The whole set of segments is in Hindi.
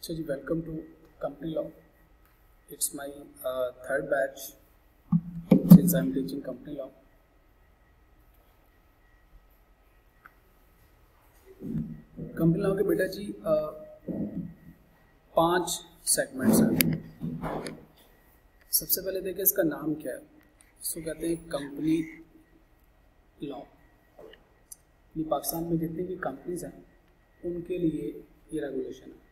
So ji, welcome to company law. It's my third batch since I'm teaching company law. Company law के बेटा जी 5 सेगमेंट्स हैं। सबसे पहले देखिए इसका नाम क्या है। इसको कहते हैं कंपनी लॉ। पाकिस्तान में जितनी भी कंपनीज हैं उनके लिए ये रेगुलेशन है।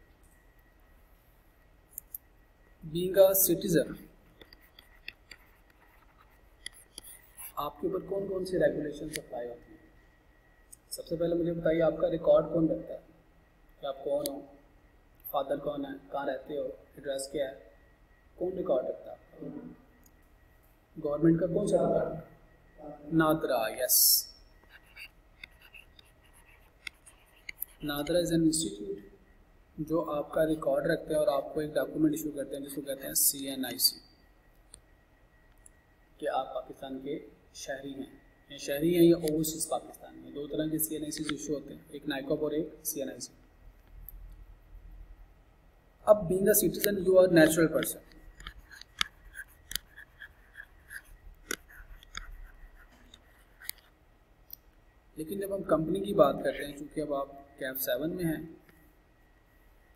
बीइंग अ सिटीजन आपके ऊपर कौन कौन से रेगुलेशन अप्लाई होते हैं। सबसे पहले मुझे बताइए आपका रिकॉर्ड कौन रखता है, कि आप कौन हो, फादर कौन है, कहाँ रहते हो, एड्रेस क्या है, कौन रिकॉर्ड रखता है। गवर्नमेंट का कौन सा record? NADRA. Yes, NADRA is an institute जो आपका रिकॉर्ड रखते हैं और आपको एक डॉक्यूमेंट इशू करते हैं जिसको कहते हैं CNIC, कि आप पाकिस्तान के शहरी हैं, या शहरी हैं या ओवरसीज पाकिस्तान में। 2 तरह के CNIC इशू होते हैं, एक नाइकॉब और एक CNIC। अब being a citizen you are natural person. लेकिन जब हम कंपनी की बात करते हैं, चूँकि अब आप कैफ 7 में हैं,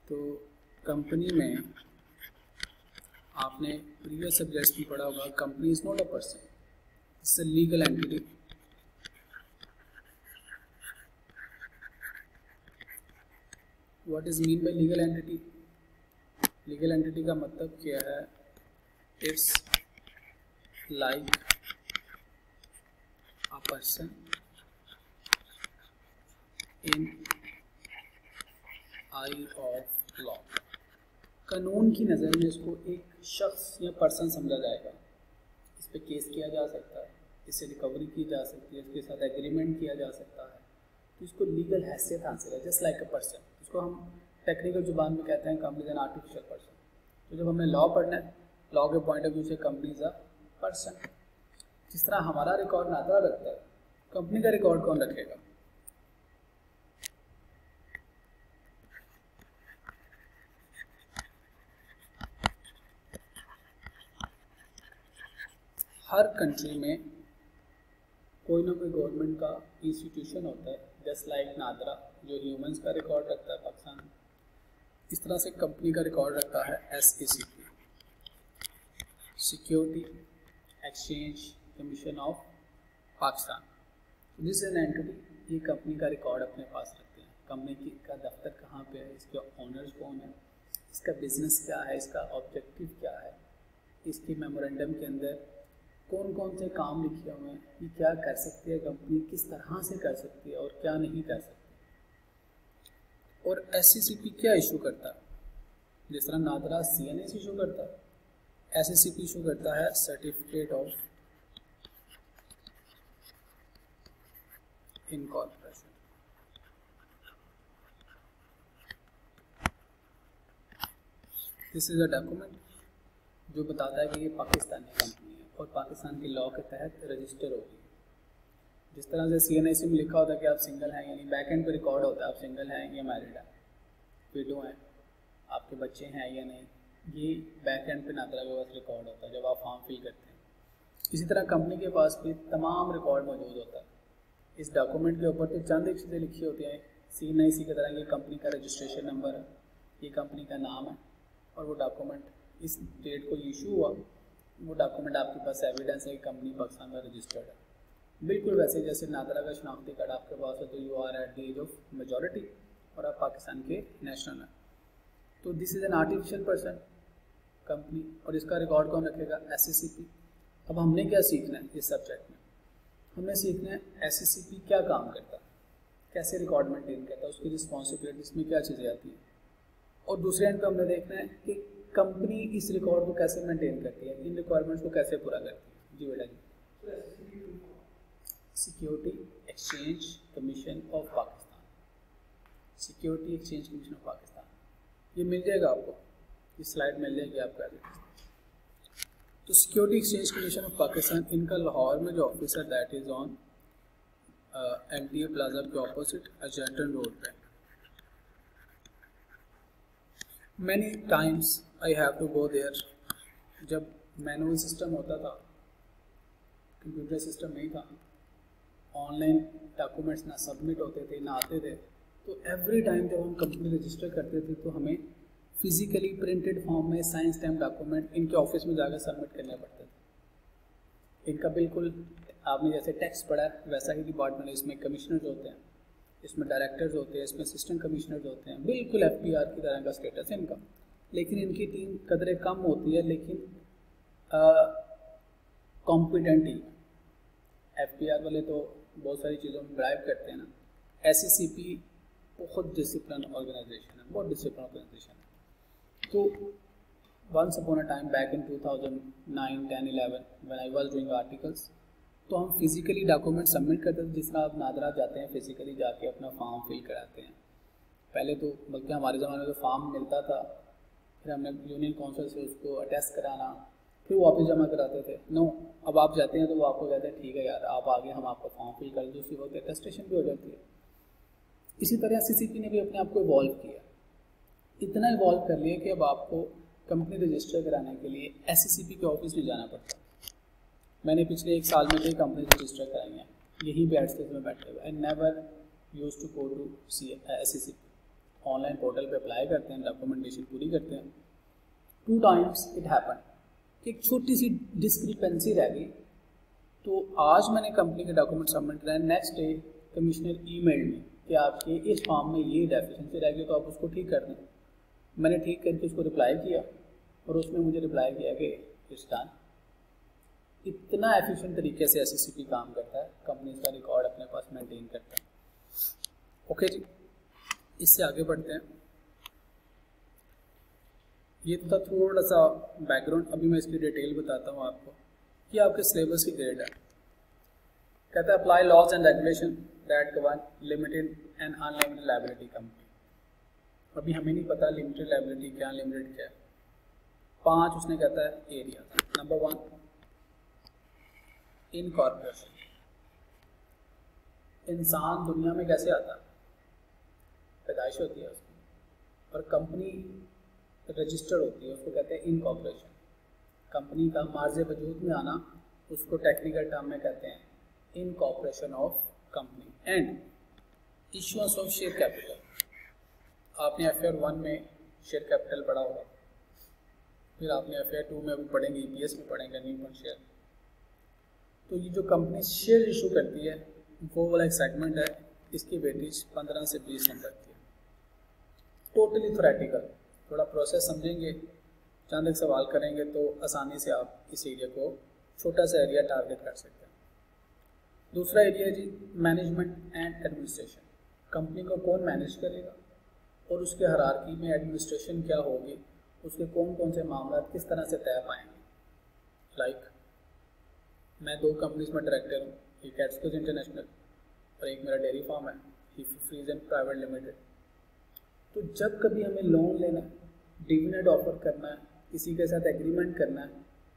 तो कंपनी में आपने प्रीवियस सब्जेक्ट्स में पढ़ा होगा company is not a person, it's a legal entity. What is mean bye legal entity? Legal entity का मतलब क्या है? It's like a person in I of law. कानून की नज़र में इसको एक शख्स या पर्सन समझा जाएगा। इस पे केस किया जा सकता है, इससे रिकवरी की जा सकती है, इसके साथ एग्रीमेंट किया जा सकता है, तो इसको लीगल हैसियत हासिल है, जस्ट लाइक अ पर्सन। इसको हम टेक्निकल जुबान में कहते हैं company is an artificial person. तो जब हमें लॉ पढ़ना है, लॉ के पॉइंट ऑफ व्यू से कंपनी इज अ पर्सन। जिस तरह हमारा रिकॉर्ड नादरा रखता है, कंपनी का रिकॉर्ड कौन रखेगा? हर कंट्री में कोई ना कोई गवर्नमेंट का इंस्टीट्यूशन होता है, जस्ट लाइक नादरा जो ह्यूमंस का रिकॉर्ड रखता है पाकिस्तान में। इस तरह से कंपनी का रिकॉर्ड रखता है SECP, security exchange commission of Pakistan. This an entity, ये कंपनी का रिकॉर्ड अपने पास रखते हैं। कंपनी का दफ्तर कहाँ पे है, इसके ऑनर्स कौन है, इसका बिजनेस क्या है, इसका ऑब्जेक्टिव क्या है, इसके मेमोरेंडम के अंदर कौन कौन से काम लिखे हुए हैं, कि क्या कर सकती है कंपनी, किस तरह से कर सकती है और क्या नहीं कर सकती। और SECP क्या इशू करता है? जिस तरह नादरा CNIC इशू करता है, SECP इशू करता है certificate of incorporation. This is a document जो बताता है कि ये पाकिस्तानी कंपनी है और पाकिस्तान के लॉ के तहत रजिस्टर होगी। जिस तरह से CNIC में लिखा होता है कि आप सिंगल हैं, यानी बैक एंड पे रिकॉर्ड होता है आप सिंगल हैं या मैरिड हैं, विडो हैं, आपके बच्चे हैं या नहीं, ये बैक एंड पे नादरा के पास रिकॉर्ड होता है जब आप फॉर्म फिल करते हैं। इसी तरह कंपनी के पास भी तमाम रिकॉर्ड मौजूद होता है। इस डॉक्यूमेंट के ऊपर तो चंद एक चीज़ें लिखी होती हैं CNIC की तरह, ये कंपनी का रजिस्ट्रेशन नंबर है, ये कंपनी का नाम है, और वो डॉक्यूमेंट इस डेट को इशू हुआ, वो डॉक्यूमेंट आपके पास एविडेंस है कि कंपनी पाकिस्तान में रजिस्टर्ड है। बिल्कुल वैसे जैसे नादरा का शनाख्ती कार्ड आपके पास है, तो you are at the age of majority और आप पाकिस्तान के नेशनल हैं। तो this is an artificial person company, और इसका रिकॉर्ड कौन रखेगा? SECP। अब हमने क्या सीखना है इस सब्जेक्ट में? हमने सीखना है SECP क्या काम करता है, कैसे रिकॉर्ड मेंटेन करता है, उसकी रिस्पॉन्सिबिलिटीज में क्या चीज़ें आती हैं, और दूसरे एंड पे हमने देखना है कि कंपनी इस रिकॉर्ड को कैसे मेंटेन करती है, इन रिक्वायरमेंट्स को कैसे पूरा करती है। जी बेटा जी, security exchange commission of Pakistan, security exchange commission of Pakistan, ये मिल जाएगा आपको, इस स्लाइड मिल जाएगी आपको। तो security exchange commission of Pakistan, इनका लाहौर में जो ऑफिस है that is on LTA plaza के ऑपोजिट अजर्टन रोड पे। Many times I have to go there. जब मैनुअल सिस्टम होता था, कंप्यूटर सिस्टम नहीं था, ऑनलाइन डॉक्यूमेंट्स ना सबमिट होते थे ना आते थे, तो एवरी टाइम जब हम कंपनी रजिस्टर करते थे तो हमें फिजिकली प्रिंटेड फॉर्म में साइन स्टैम्प डॉक्यूमेंट इनके ऑफिस में जाकर सबमिट करने पड़ते थे। इनका बिल्कुल आपने जैसे टैक्स पढ़ा है वैसा ही डिपार्टमेंट है। इसमें कमिश्नर्स होते हैं, इसमें डायरेक्टर्स होते हैं, इसमें असिस्टेंट कमिश्नर्स होते हैं, बिल्कुल FPR की तरह का स्टेटस है इनका। लेकिन इनकी टीम कदरे कम होती है, लेकिन कॉम्पिटेंट ही। FPR वाले तो बहुत सारी चीज़ों में ड्राइव करते हैं ना। SCCP बहुत डिसिप्लिन ऑर्गेनाइजेशन है, बहुत डिसिप्लिन ऑर्गेनाइजेशन है। तो once upon a time back in 2009, 10, 11 when I was doing articles, तो हम फिजिकली डॉक्यूमेंट सबमिट करते थे। जिस तरह आप नादरा जाते हैं फिजिकली जाके अपना फॉर्म फिल कराते हैं। पहले तो बल्कि हमारे ज़माने में तो फॉर्म मिलता था, फिर हमने यूनियन काउंसिल से उसको अटेस्ट कराना, फिर वापस जमा कराते थे। नो, अब आप जाते हैं तो वो आपको कहते हैं ठीक है यार आप आगे, हम आपका फॉर्म फिल कर दें, उसी वक्त अटेस्टेशन भी हो जाती है। इसी तरह SCCP ने भी अपने आप को इवॉल्व किया, इतना इवॉल्व कर लिया कि अब आपको कंपनी रजिस्टर कराने के लिए SCCP के ऑफिस में जाना पड़ता है। मैंने पिछले 1 साल में कई कंपनी रजिस्टर कराई हैं, यही बैठ में बैठे हुए। I never use to go to SCCP। Online portal पे अप्लाई करते हैं, डॉक्यूमेंटेशन पूरी करते हैं। 2 टाइम्स इट हैपन कि एक छोटी सी डिस्क्रिपेंसी रह गई, तो आज मैंने कंपनी के डॉक्यूमेंट सबमिट कराए, नेक्स्ट डे कमिश्नर ईमेल में कि आपके इस फॉर्म में ये डेफिशिएंसी रह गई तो आप उसको ठीक कर दें। मैंने ठीक करके उसको रिप्लाई किया और उसने मुझे रिप्लाई किया कि इट्स डन। इतना एफिशिएंट तरीके से SCCP काम करता है, कंपनी का रिकॉर्ड अपने पास मेंटेन करता है। ओके जी, इससे आगे बढ़ते हैं। ये तो था थोड़ा सा बैकग्राउंड, अभी मैं इसकी डिटेल बताता हूँ आपको। ये आपके सिलेबस की ग्रेड है। कहता है apply laws and regulation that govern limited and unlimited liability company. अभी हमें नहीं पता लिमिटेड लायबिलिटी क्या, लिमिटेड क्या है। 5 उसने कहता है एरिया। Number 1 incorporation. इंसान दुनिया में कैसे आता है, पैदाइश होती है उसकी, और कंपनी रजिस्टर्ड होती है, उसको कहते हैं इनकॉर्पोरेशन। कंपनी का मार्जे वजूद में आना उसको टेक्निकल टर्म में कहते हैं incorporation of company. And issuance of share capital. आपने FR 1 में शेयर कैपिटल पढ़ा होगा, फिर आपने FR 2 में भी पढ़ेंगे, EPS में पढ़ेंगे न्यूटन शेयर। तो ये जो कंपनी शेयर इशू करती है वो वाला एक सेगमेंट है, इसकी वेटेज 15 से 20 नंबर की है। टोटली थ्योरेटिकल, थोड़ा प्रोसेस समझेंगे, चंद एक सवाल करेंगे तो आसानी से आप इस एरिया को, छोटा सा एरिया टारगेट कर सकते हैं। दूसरा एरिया है जी मैनेजमेंट एंड एडमिनिस्ट्रेशन। कंपनी को कौन मैनेज करेगा और उसके हायरार्की में एडमिनिस्ट्रेशन क्या होगी, उसके कौन कौन से मामला किस तरह से तय पाएंगे। लाइक मैं 2 कंपनीज में डायरेक्टर हूँ, एक एड्सकोज इंटरनेशनल और एक मेरा डेयरी फार्म है फ्रीजन प्राइवेट लिमिटेड। तो जब कभी हमें लोन लेना है, डिविडेंड ऑफर करना है, किसी के साथ एग्रीमेंट करना है,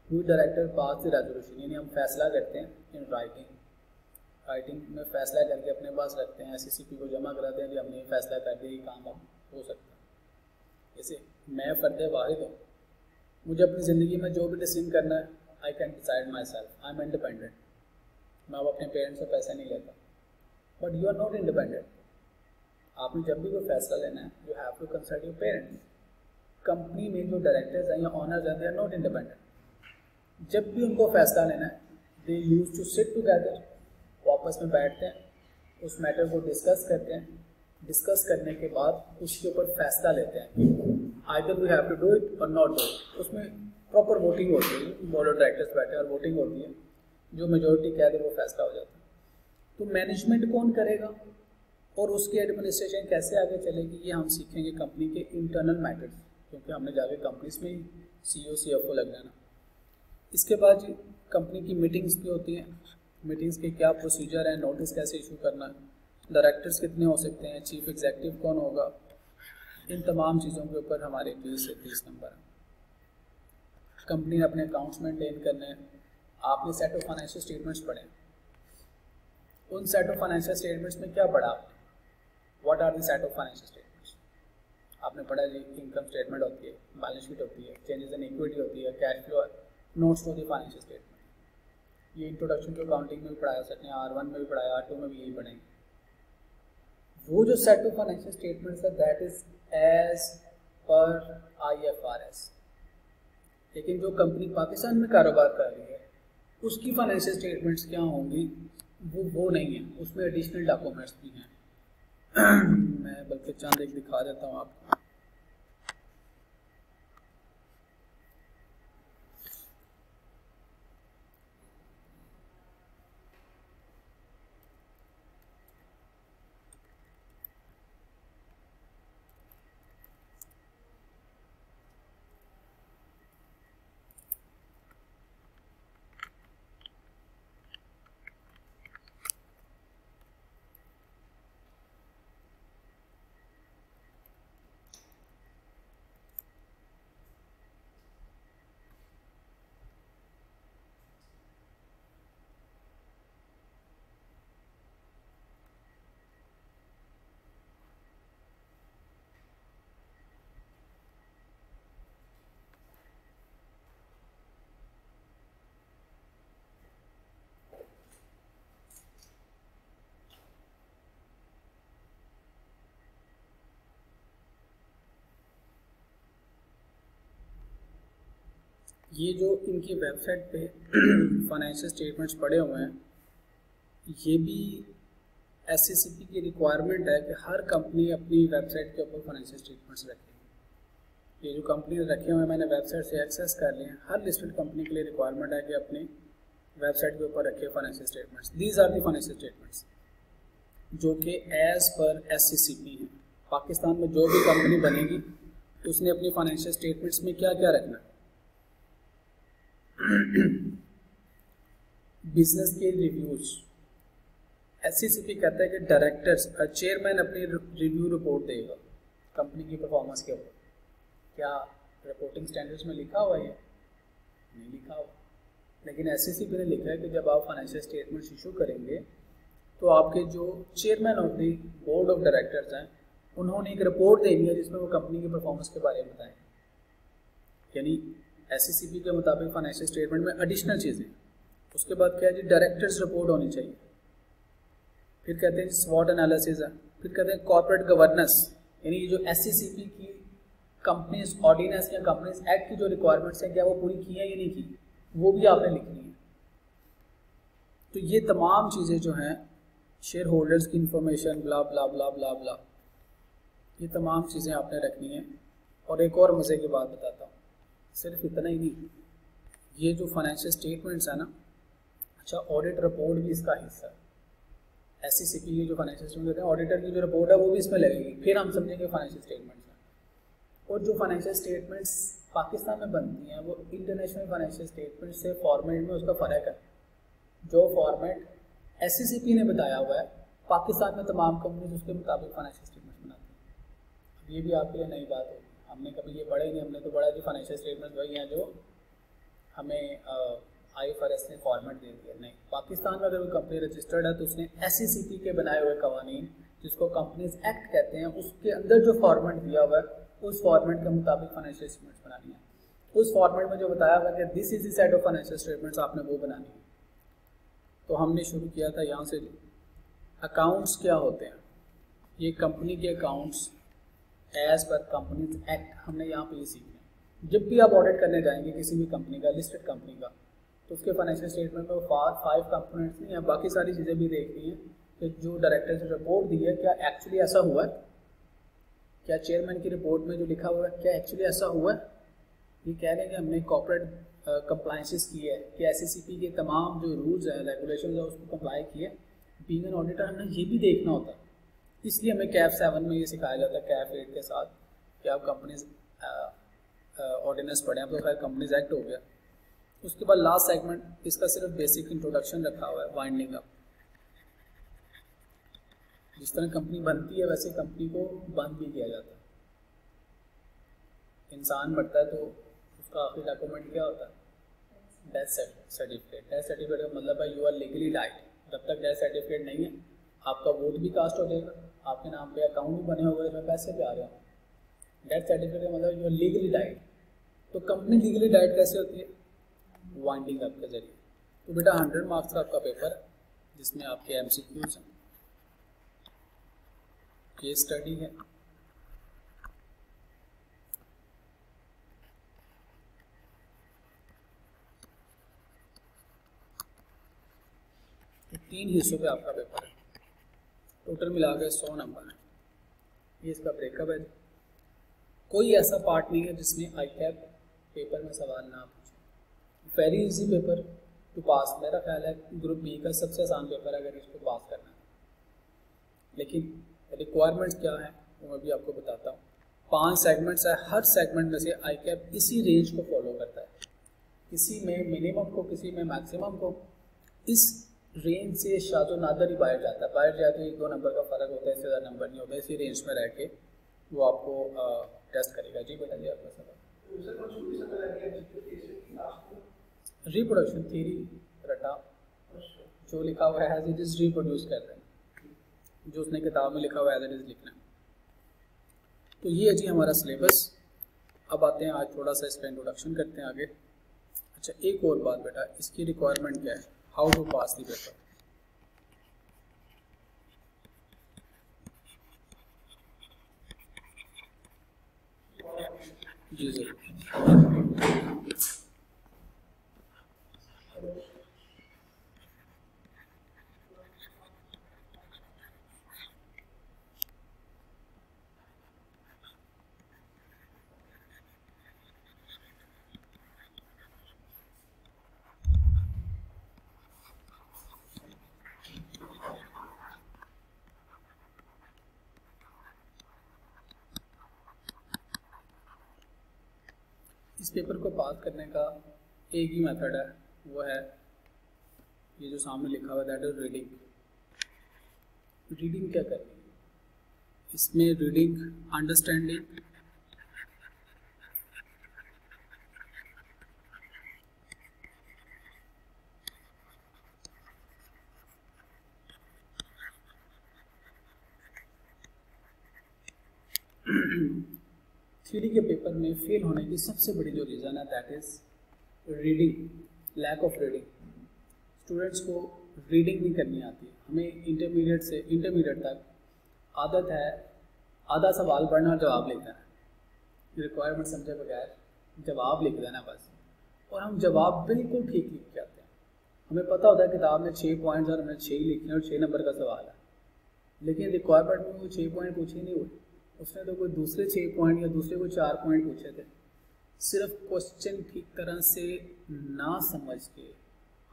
we director pass the resolution, यानी हम फैसला करते हैं इन राइटिंग में फैसला करके अपने पास रखते हैं, SCCP को जमा कराते हैं कि हमने ये फैसला कर दिया, ये काम अब हो सकता है। जैसे मैं फर्द वाहिद हूँ, मुझे अपनी ज़िंदगी में जो भी डिसीजन करना है I can decide myself, I am independent. मैं अब अपने पेरेंट्स से पैसा नहीं लेता, but you are not independent. आपने जब भी कोई फैसला लेना है you have to consult your parents. Company में जो डायरेक्टर्स हैं या ऑनर्स हैं, दे आर नॉट इंडिपेंडेंट। जब भी उनको फैसला लेना है दे यूज टू सिट टुगेदर, आपस में बैठते हैं, उस मैटर को डिस्कस करते हैं, डिस्कस करने के बाद उसके ऊपर फैसला लेते हैं, either we have to do it और नॉट डू इट। उसमें प्रॉपर वोटिंग होती है, बोर्ड ऑफ डायरेक्टर्स बैठे और वोटिंग होती है, जो मेजोरिटी कह दे वो फैसला हो जाता है। तो मैनेजमेंट कौन करेगा और उसकी एडमिनिस्ट्रेशन कैसे आगे चलेगी, ये हम सीखेंगे कंपनी के इंटरनल मैटर्स, क्योंकि हमने जाके कंपनीज में ही CEO CFO लग जाना। इसके बाद कंपनी की मीटिंग्स भी होती हैं, मीटिंग्स के क्या प्रोसीजर है, नोटिस कैसे इशू करना है, डायरेक्टर्स कितने हो सकते हैं, चीफ एग्जीक्यूटिव कौन होगा, इन तमाम चीज़ों के ऊपर हमारे 20 से 30 नंबर हैं। कंपनी ने अपने अकाउंट्स मेंटेन करने हैं। आपने सेट ऑफ फाइनेंशियल स्टेटमेंट्स पढ़े, उन सेट ऑफ फाइनेंशियल स्टेटमेंट्स में क्या पढ़ा आपने, what are the set of financial statements. आपने पढ़ा जी, इनकम स्टेटमेंट होती है, बैलेंस शीट होती है, चेंजेस इन इक्विटी होती है, cash flow, notes to the financial statement. ये इंट्रोडक्शन टू अकाउंटिंग में भी पढ़ाया सकते हैं, R1 में भी पढ़ाया, R2 में भी यही पढ़ेंगे। वो जो सेट ऑफ फाइनेंशियल स्टेटमेंट्स है that is as per IFRS। लेकिन जो कंपनी पाकिस्तान में कारोबार कर रही है उसकी फाइनेंशियल स्टेटमेंट्स क्या होंगी, वो नहीं है, उसमें एडिशनल डॉक्यूमेंट्स भी हैं। मैं बल्कि चंद एक दिखा देता हूँ आपको। ये जो इनकी वेबसाइट पे फाइनेंशियल स्टेटमेंट्स पड़े हुए हैं, ये भी SCCP की रिक्वायरमेंट है कि हर कंपनी अपनी वेबसाइट के ऊपर फाइनेंशियल स्टेटमेंट्स रखे। ये जो कंपनी रखे हुए हैं मैंने वेबसाइट से एक्सेस कर लिए हैं, हर लिस्टेड कंपनी के लिए रिक्वायरमेंट है कि अपनी वेबसाइट के ऊपर रखे financial statements. These are the financial statements जो कि एज पर SCCP है। पाकिस्तान में जो भी कंपनी बनेगी उसने अपनी फाइनेंशियल स्टेटमेंट्स में क्या क्या रखना है। बिजनेस के रिव्यूज, SCCP कहता है कि डायरेक्टर्स चेयरमैन अपनी रिव्यू रिपोर्ट देगा कंपनी की परफॉर्मेंस के ऊपर। क्या रिपोर्टिंग स्टैंडर्ड्स में लिखा हुआ है? नहीं लिखा हुआ, लेकिन SCCP ने लिखा है कि जब आप फाइनेंशियल स्टेटमेंट्स इशू करेंगे तो आपके जो chairman of the board of directors हैं उन्होंने एक रिपोर्ट देनी है जिसमें वो कंपनी की परफॉर्मेंस के बारे में बताएंगे। यानी SCCP के मुताबिक फाइनेंशियल स्टेटमेंट में एडिशनल चीज़ें। उसके बाद क्या है जी, डायरेक्टर्स रिपोर्ट होनी चाहिए। फिर कहते हैं स्वॉट एनालिसिस है। फिर कहते हैं कॉर्पोरेट गवर्नेंस, यानी जो SCCP की कंपनीज ऑर्डिनेंस या कंपनीज एक्ट की जो रिक्वायरमेंट्स हैं क्या वो पूरी की है या नहीं की, वो भी आपने लिखनी है। तो ये तमाम चीज़ें जो हैं, शेयर होल्डर्स की इंफॉर्मेशन, ब्ला ब्ला ब्ला ब्ला ब्ला, ये तमाम चीज़ें आपने रखनी है। और एक और मज़े की बात बताता हूँ, सिर्फ इतना ही नहीं, ये जो फाइनेंशियल स्टेटमेंट्स है ना, अच्छा ऑडिट रिपोर्ट भी इसका हिस्सा है। SCCP की जो फाइनेंशियल स्टेटमेंट है, ऑडिटर की जो रिपोर्ट है वो भी इसमें लगेगी, फिर हम समझेंगे फाइनेंशियल स्टेटमेंट्स हैं। और जो फाइनेंशियल स्टेटमेंट्स पाकिस्तान में बनती हैं वो इंटरनेशनल फाइनेंशियल स्टेटमेंट से फॉर्मेट में उसका फ़र्क है। जो फॉर्मेट SCCP ने बताया हुआ है, पाकिस्तान में तमाम कंपनीज उसके मुताबिक फाइनेंशियल स्टेटमेंट्स बनाती हैं। अब ये भी आपके लिए नई बात होगी, हमने कभी ये पढ़ा ही नहीं। हमने तो पढ़ा कि फाइनेंशियल स्टेटमेंट्स वही हैं जो हमें IFRS ने फॉर्मेट दे दिया। नहीं, पाकिस्तान में अगर कोई कंपनी रजिस्टर्ड है तो उसने SCCP के बनाए हुए कवानीन, जिसको कंपनीज एक्ट कहते हैं, उसके अंदर जो फॉर्मेट दिया हुआ है उस फॉर्मेट के मुताबिक फाइनेंशियल स्टेटमेंट्स बनानी है। उस फॉर्मेट में जो बताया हुआ है कि this is the set of financial statements, आपने वो बनानी है। तो हमने शुरू किया था यहाँ से। अकाउंट्स क्या होते हैं? ये कंपनी के accounts as per companies act, हमने यहाँ पे ये सीखना है। जब भी आप ऑडिट करने जाएंगे किसी भी कंपनी का, लिस्टेड कंपनी का, तो उसके फाइनेंशियल स्टेटमेंट में 5 कंपोनेंट्स नहीं है, बाकी सारी चीज़ें भी देखनी है कि जो डायरेक्टर ने रिपोर्ट दी है क्या एक्चुअली ऐसा हुआ है, क्या चेयरमैन की रिपोर्ट में जो लिखा हुआ है क्या एक्चुअली ऐसा हुआ है। ये कह रहे हैं कि हमने कॉर्पोरेट कंप्लाइंसेस की है कि SCCP के तमाम जो रूल्स हैं, रेगुलेशन है, उसको कंप्लाई किए। बीइंग एन ऑडिटर हमने ये भी देखना होता है, इसलिए हमें कैफ 7 में ये सिखाया जाता है, कैफ 8 के साथ, कि आप कंपनीज ऑर्डिनेंस पढ़ें। अब तो खैर कंपनीज एक्ट हो गया। उसके बाद लास्ट सेगमेंट, इसका सिर्फ बेसिक इंट्रोडक्शन रखा हुआ है, वाइंडिंग अप। जिस तरह कंपनी बनती है वैसे कंपनी को बंद भी किया जाता है। इंसान मरता है तो उसका आखिरी डॉक्यूमेंट क्या होता है? Death certificate. डेथ सर्टिफिकेट का मतलब है यू आर लीगली डाइड। जब तक डेथ सर्टिफिकेट नहीं है, आपका वोट भी कास्ट हो जाएगा, आपके नाम पे अकाउंट भी बने होगा, इसमें पैसे भी आ रहे हैं। डेथ सर्टिफिकेट मतलब यू आर लीगली डाइड। तो कंपनी लीगली डाइड कैसे होती है? वाइंडिंग अप के जरिए। तो बेटा 100 मार्क्स का आपका पेपर है जिसमें आपके MCQs हैं, केस स्टडी है, तो 3 हिस्सों पे आपका पेपर है, टोटल मिला के 100 नंबर है। ये इसका ब्रेकअप है। कोई ऐसा पार्ट नहीं है जिसमें ICAP पेपर में सवाल ना पूछे। वेरी इजी पेपर टू पास। मेरा ख्याल है ग्रुप बी का सबसे आसान पेपर है अगर इसको पास करना है। लेकिन रिक्वायरमेंट्स क्या है वो मैं भी आपको बताता हूँ। 5 सेगमेंट्स है, हर सेगमेंट में से ICAP इसी रेंज को फॉलो करता है, किसी में मिनिमम को, किसी में मैक्सिमम को। इस रेंज से शादो नादर ही बाहर जाता है, बाहर जाए तो 1-2 नंबर का फर्क होता है, इससे ज़्यादा नंबर नहीं होता। इसी रेंज में रह के वो आपको टेस्ट करेगा। जी बेटा जी आपका सवाल। रिप्रोडक्शन थ्योरी रटा, जो लिखा हुआ है एज इट इज रिप्रोड्यूस कर रहे हैं, जो उसने किताब में लिखा हुआ है एज इट इज लिखना है। तो ये है जी हमारा सिलेबस। अब आते हैं, आज थोड़ा सा इसका इंट्रोडक्शन करते हैं आगे। अच्छा एक और बात बेटा, इसकी रिक्वायरमेंट क्या है, how to pass the paper. जी जरूर। इस पेपर को पास करने का एक ही मेथड है, वो है ये जो सामने लिखा हुआ है, दैट इज रीडिंग। रीडिंग क्या करनी है इसमें? रीडिंग, अंडरस्टैंडिंग, थ्योरी के पेपर में फेल होने की सबसे बड़ी जो रीज़न है that is reading, lack of reading. Students को रीडिंग नहीं करनी आती। हमें इंटरमीडिएट से इंटरमीडिएट तक आदत है आधा सवाल पढ़ना और जवाब लिखना है, रिक्वायरमेंट समझे बगैर जवाब लिख देना बस, और हम जवाब बिल्कुल ठीक लिख के आते हैं। हमें पता होता है किताब में 6 पॉइंट्स और हमें 6 ही लिखने और 6 नंबर का सवाल है, लेकिन रिक्वायरमेंट में वो 6 पॉइंट पूछे नहीं हुए, उसने तो कोई दूसरे 6 पॉइंट या दूसरे कोई 4 पॉइंट पूछे थे। सिर्फ क्वेश्चन ठीक तरह से ना समझ के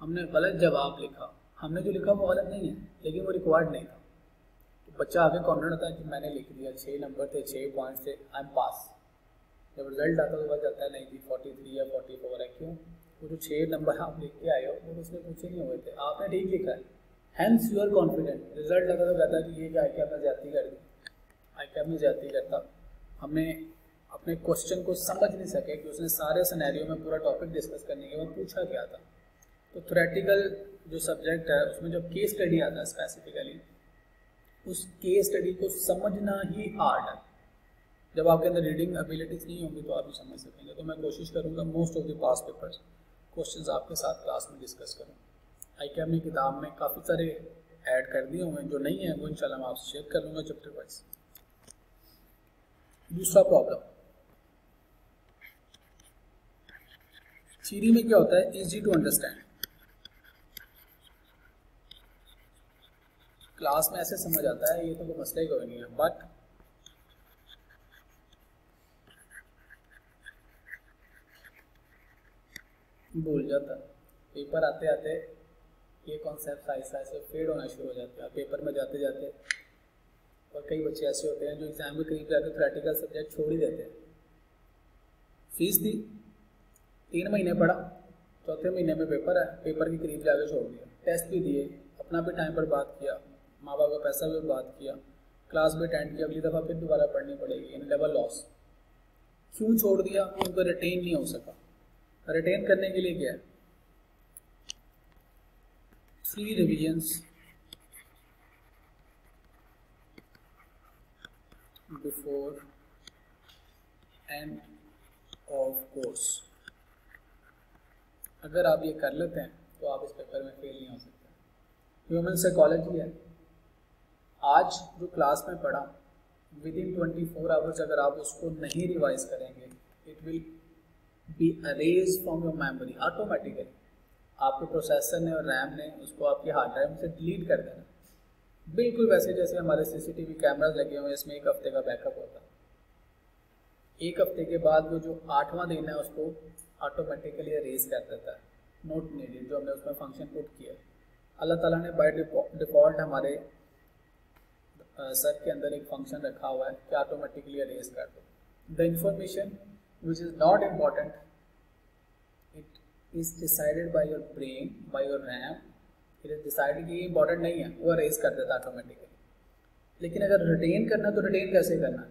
हमने गलत जवाब लिखा। हमने जो लिखा वो गलत नहीं है, लेकिन वो रिक्वायर्ड नहीं था। तो बच्चा आगे कॉन्फिडेंट होता है कि मैंने लिख दिया, 6 नंबर थे, 6 पॉइंट थे, आई एम पास। जब रिजल्ट आता है तो पता चलता है नहीं जी 43 या 44 है। क्यों? वो जो 6 नंबर आप लिख के आए हो वो तो उसमें पूछे नहीं हुए थे, आपने ठीक लिखा है, hence you are confident. Result आता तो कहता है कि ये क्या ICAP में ज्यादती कर दी, ICAP में ज्यादती करता। हमने अपने क्वेश्चन को समझ नहीं सके कि उसने सारे सिनेरियो में पूरा टॉपिक डिस्कस करने के बाद पूछा क्या था। तो थ्योरेटिकल जो सब्जेक्ट है उसमें जब केस स्टडी आता है स्पेसिफिकली, उस केस स्टडी को समझना ही हार्ड है। जब आपके अंदर रीडिंग एबिलिटीज नहीं होंगी तो आप भी समझ सकेंगे। तो मैं कोशिश करूँगा most of the pass papers questions आपके साथ क्लास में डिस्कस करूँ। ICAP ने किताब में काफ़ी सारे ऐड कर दिए हुए हैं, जो नहीं है वो इंशाल्लाह मैं आपसे शेयर कर लूँगा चैप्टर वाइज। दूसरा प्रॉब्लम, थ्योरी में क्या होता है, इजी टू अंडरस्टैंड। क्लास में ऐसे समझ आता है ये तो कोई मसला ही कोई नहीं है, बट भूल जाता। पेपर आते आते ये कॉन्सेप्ट ऐसा ऐसे फेड होना शुरू हो जाते हैं पेपर में जाते जाते। और कई बच्चे ऐसे होते हैं जो एग्जाम के करीब जाकर थ्योरेटिकल सब्जेक्ट छोड़ ही देते हैं। फीस दी, 3 महीने पढ़ा, चौथे महीने में पेपर है, पेपर के करीब जाकर छोड़ दिया। टेस्ट भी दिए, अपना भी टाइम पर बात किया, माँ बाप का पैसा भी बात किया, क्लास भी अटेंड किया, अगली दफ़ा फिर दोबारा पढ़नी पड़ेगी, इन डबल लॉस। क्यों छोड़ दिया? उनको रिटेन नहीं हो सका। रिटेन करने के लिए क्या है, 3 revisions before end of course. अगर आप ये कर लेते हैं तो आप इस पेपर में फेल नहीं हो सकते। ह्यूमन साइकोलॉजी है, आज जो क्लास में पढ़ा विद इन 24 आवर्स अगर आप उसको नहीं रिवाइज करेंगे it will be arrays from your memory automatically. आपके प्रोसेसर ने और रैम ने उसको आपकी हार्ड ड्राइव से डिलीट कर देना, बिल्कुल वैसे जैसे हमारे सीसीटीवी कैमराज लगे हुए हैं, इसमें 1 हफ्ते का बैकअप होता है। 1 हफ्ते के बाद वो जो 8वां दिन है उसको ऑटोमेटिकली अरेज कर देता है, नोट नीडेड, जो हमने उसमें फंक्शन पुट किया। अल्लाह ताला ने बाय डिफ़ॉल्ट हमारे सर के अंदर एक फंक्शन रखा हुआ है कि ऑटोमेटिकली अरेज कर दो। The information which is not important it is decided by your brain, by your RAM. It is decided कि ये इंपॉर्टेंट नहीं है, वो अरेज कर देता है ऑटोमेटिकली। लेकिन अगर रिटेन करना तो रिटेन कैसे करना है?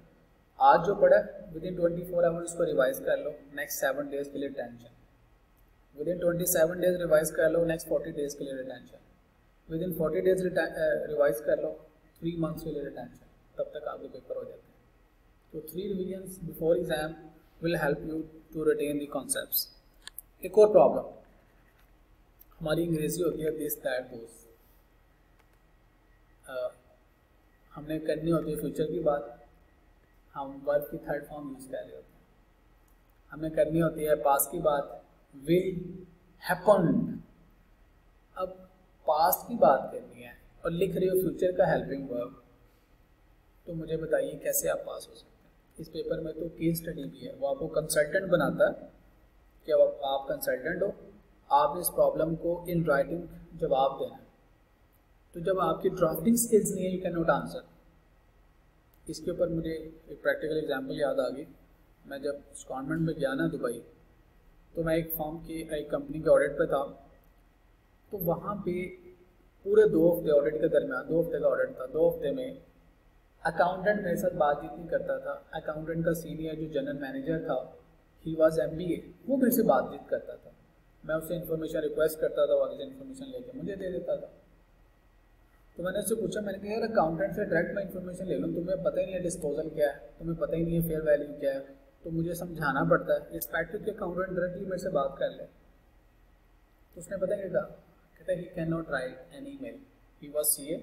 आज जो पढ़ा विद इन 24 आवर्स उसको रिवाइज कर लो, नेक्स्ट 7 डेज के लिए tension. With in 27 days revise कर लो, नेक्स्ट 40 डेज के लिए retention. With in 40 days revise कर लो, 3 मंथ्स के लिए रिटेंशन। तब तक आपके पेपर हो जाते हैं। तो 3 revisions before exam will help you to retain the concepts. एक और प्रॉब्लम हमारी अंग्रेजी होती है दिस दैट दोस। हमने करनी होती है फ्यूचर की बात, हम वर्ब की थर्ड फॉर्म यूज़ कर रहे होते हैं। हमें करनी होती है पास की बात, विल हैपन्ड। अब पास्ट की बात करनी है और लिख रही हो फ्यूचर का हेल्पिंग वर्ब, तो मुझे बताइए कैसे आप पास हो सकते हैं? इस पेपर में तो केस स्टडी भी है, वो आपको कंसल्टेंट बनाता है कि अब आप कंसल्टेंट हो, आपने इस प्रॉब्लम को इन राइटिंग जवाब देना है। तो जब आपकी ड्राफ्टिंग स्किल्स नहीं है यू कैन नॉट आंसर। इसके ऊपर मुझे एक प्रैक्टिकल एग्जांपल याद आ गई। मैं जब सेकंडमेंट में गया ना दुबई, तो मैं एक फॉर्म की एक कंपनी के ऑडिट पे था। तो वहाँ पे पूरे 2 हफ्ते ऑडिट के दरमियान, 2 हफ्ते का ऑडिट था, 2 हफ्ते में अकाउंटेंट मेरे साथ बातचीत नहीं करता था। अकाउंटेंट का सीनियर जो जनरल मैनेजर था, ही वाज MBA, वो मेरे से बातचीत करता था। मैं उससे इन्फॉर्मेशन रिक्वेस्ट करता था, वो इन्फॉर्मेशन लेके मुझे दे देता था। तो मैंने उससे पूछा, मैंने कहा यार अकाउंटेंट से डायरेक्ट मैं इन्फॉर्मेशन ले लूँ, तुम्हें पता ही नहीं है डिस्पोजल क्या है, तुम्हें पता ही नहीं है फेयर वैल्यू क्या है, तो मुझे समझाना पड़ता है। इट्स बेटर कि अकाउंटेंट डायरेक्टली मेरे से बात कर ले। तो उसने पता क्या कहा, कहता he can not write an email, he was CA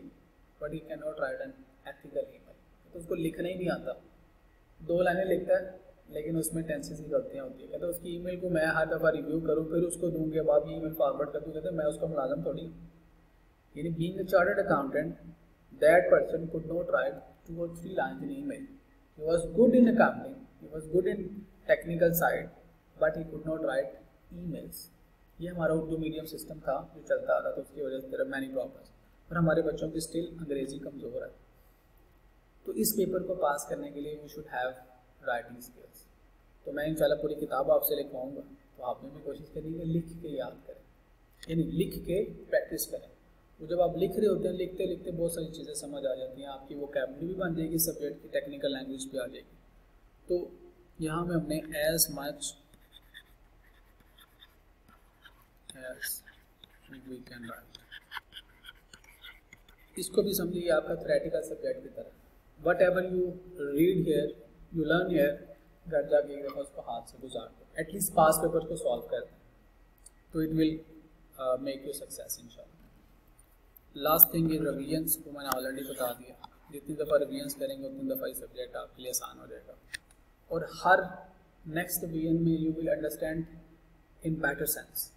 but he can not write an ethical email. तो उसको लिखना ही नहीं आता, 2 लाइनें लिखता है लेकिन उसमें टेंसेस की गलतियाँ होती है। कहता है उसकी ईमेल को मैं हर दफ़ा रिव्यू करूँ फिर उसको दूँगी, अब आप ईमेल फॉरवर्ड कर दूँ। कहते मैं उसका मुलाजम थोड़ी। यानी being a chartered accountant, that person could not write 2 or 3 lines in email. He was good in accounting, he was good in technical side, but he could not write emails. ये हमारा उर्दू मीडियम सिस्टम था जो चलता आ रहा था, उसकी वजह से there are many problems। और हमारे बच्चों की स्टिल अंग्रेजी कमज़ोर है। तो इस पेपर को पास करने के लिए you should have writing skills. तो मैं इंशाल्लाह पूरी किताब आपसे लिखवाऊँगा, तो आपने भी कोशिश करिए लिख के याद करें, यानी लिख के प्रैक्टिस करें। तो जब आप लिख रहे होते हैं, लिखते लिखते बहुत सारी चीज़ें समझ आ जाती हैं, आपकी वोकैबुलरी भी बन जाएगी, सब्जेक्ट की टेक्निकल लैंग्वेज भी आ जाएगी। तो यहाँ में हमने as much as we can write, इसको भी समझिए आपका थ्योरेटिकल सब्जेक्ट की तरह। Whatever you read here, you learn here, घर जाके एक दफ़ा उसको हाथ से गुजार दो, एटलीस्ट पास पेपर को सॉल्व कर दें, तो it will make you success इंशाल्लाह। लास्ट थिंग इज रिविजन्स, को मैंने ऑलरेडी बता दिया। जितनी दफ़ा रिविजन्स करेंगे उतनी दफ़ा ये सब्जेक्ट आपके लिए आसान हो जाएगा। और हर नेक्स्ट रिविजन में you will understand in better sense.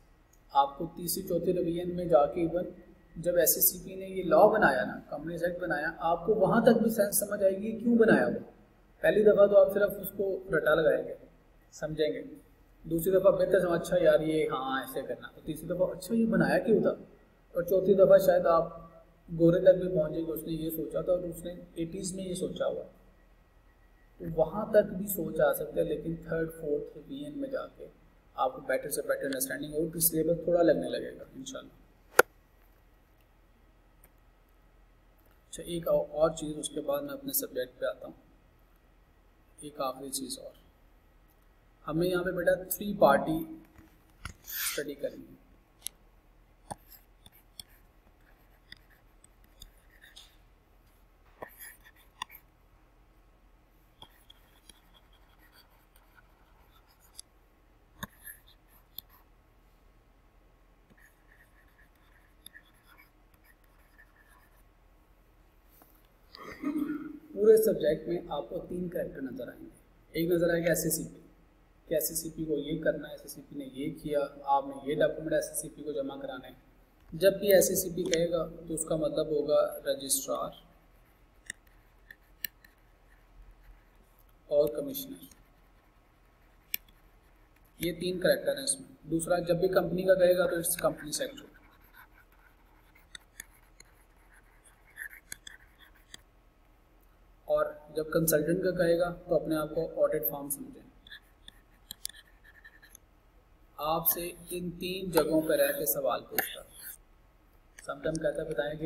आपको तीसरी चौथी रिविजन में जाके इवन जब SSCP ने ये लॉ बनाया ना, कंपनीज एक्ट बनाया, आपको वहाँ तक भी सेंस समझ आएगी क्यों बनाया वो। पहली दफ़ा तो आप सिर्फ उसको रटा लगाएंगे, समझेंगे। दूसरी दफ़ा बेहतर समझ, अच्छा यार ये हाँ ऐसे करना। तो तीसरी दफ़ा अच्छा ये बनाया क्यों था। और चौथी दफ़ा शायद आप गोरे तक भी पहुँचेंगे, उसने ये सोचा था और उसने 80s में ये सोचा हुआ, तो वहाँ तक भी सोच आ सकता है। लेकिन थर्ड फोर्थ रिवीजन में जाके आपको बेटर से बेटर अंडरस्टैंडिंग होगी, तो सिलेबस थोड़ा लगने लगेगा इंशाल्लाह। अच्छा, एक और चीज़, उसके बाद मैं अपने सब्जेक्ट पे आता हूँ। एक आखिरी चीज़ और, हमें यहाँ पे बेटा 3 पार्टी स्टडी करनी है। सब्जेक्ट में आपको 3 कैरेक्टर नज़र आएंगे। एक नज़र आएगा SACP कि SACP को ये करना है, SACP ने ये किया, आपने ये डॉक्यूमेंट SACP को जमा कराना है। जब भी SACP कहेगा तो उसका मतलब होगा रजिस्ट्रार और कमिश्नर, ये 3 कैरेक्टर हैं इसमें। दूसरा, जब भी कंपनी का कहेगा तो इट्स कंपनी सेक्रेटरी, और जब कंसल्टेंट का कहेगा तो अपने आप को ऑडिट फॉर्म समझें। आपसे इन 3 जगहों पर रह के सवाल पूछता है। समटाइम कहता है बताएं कि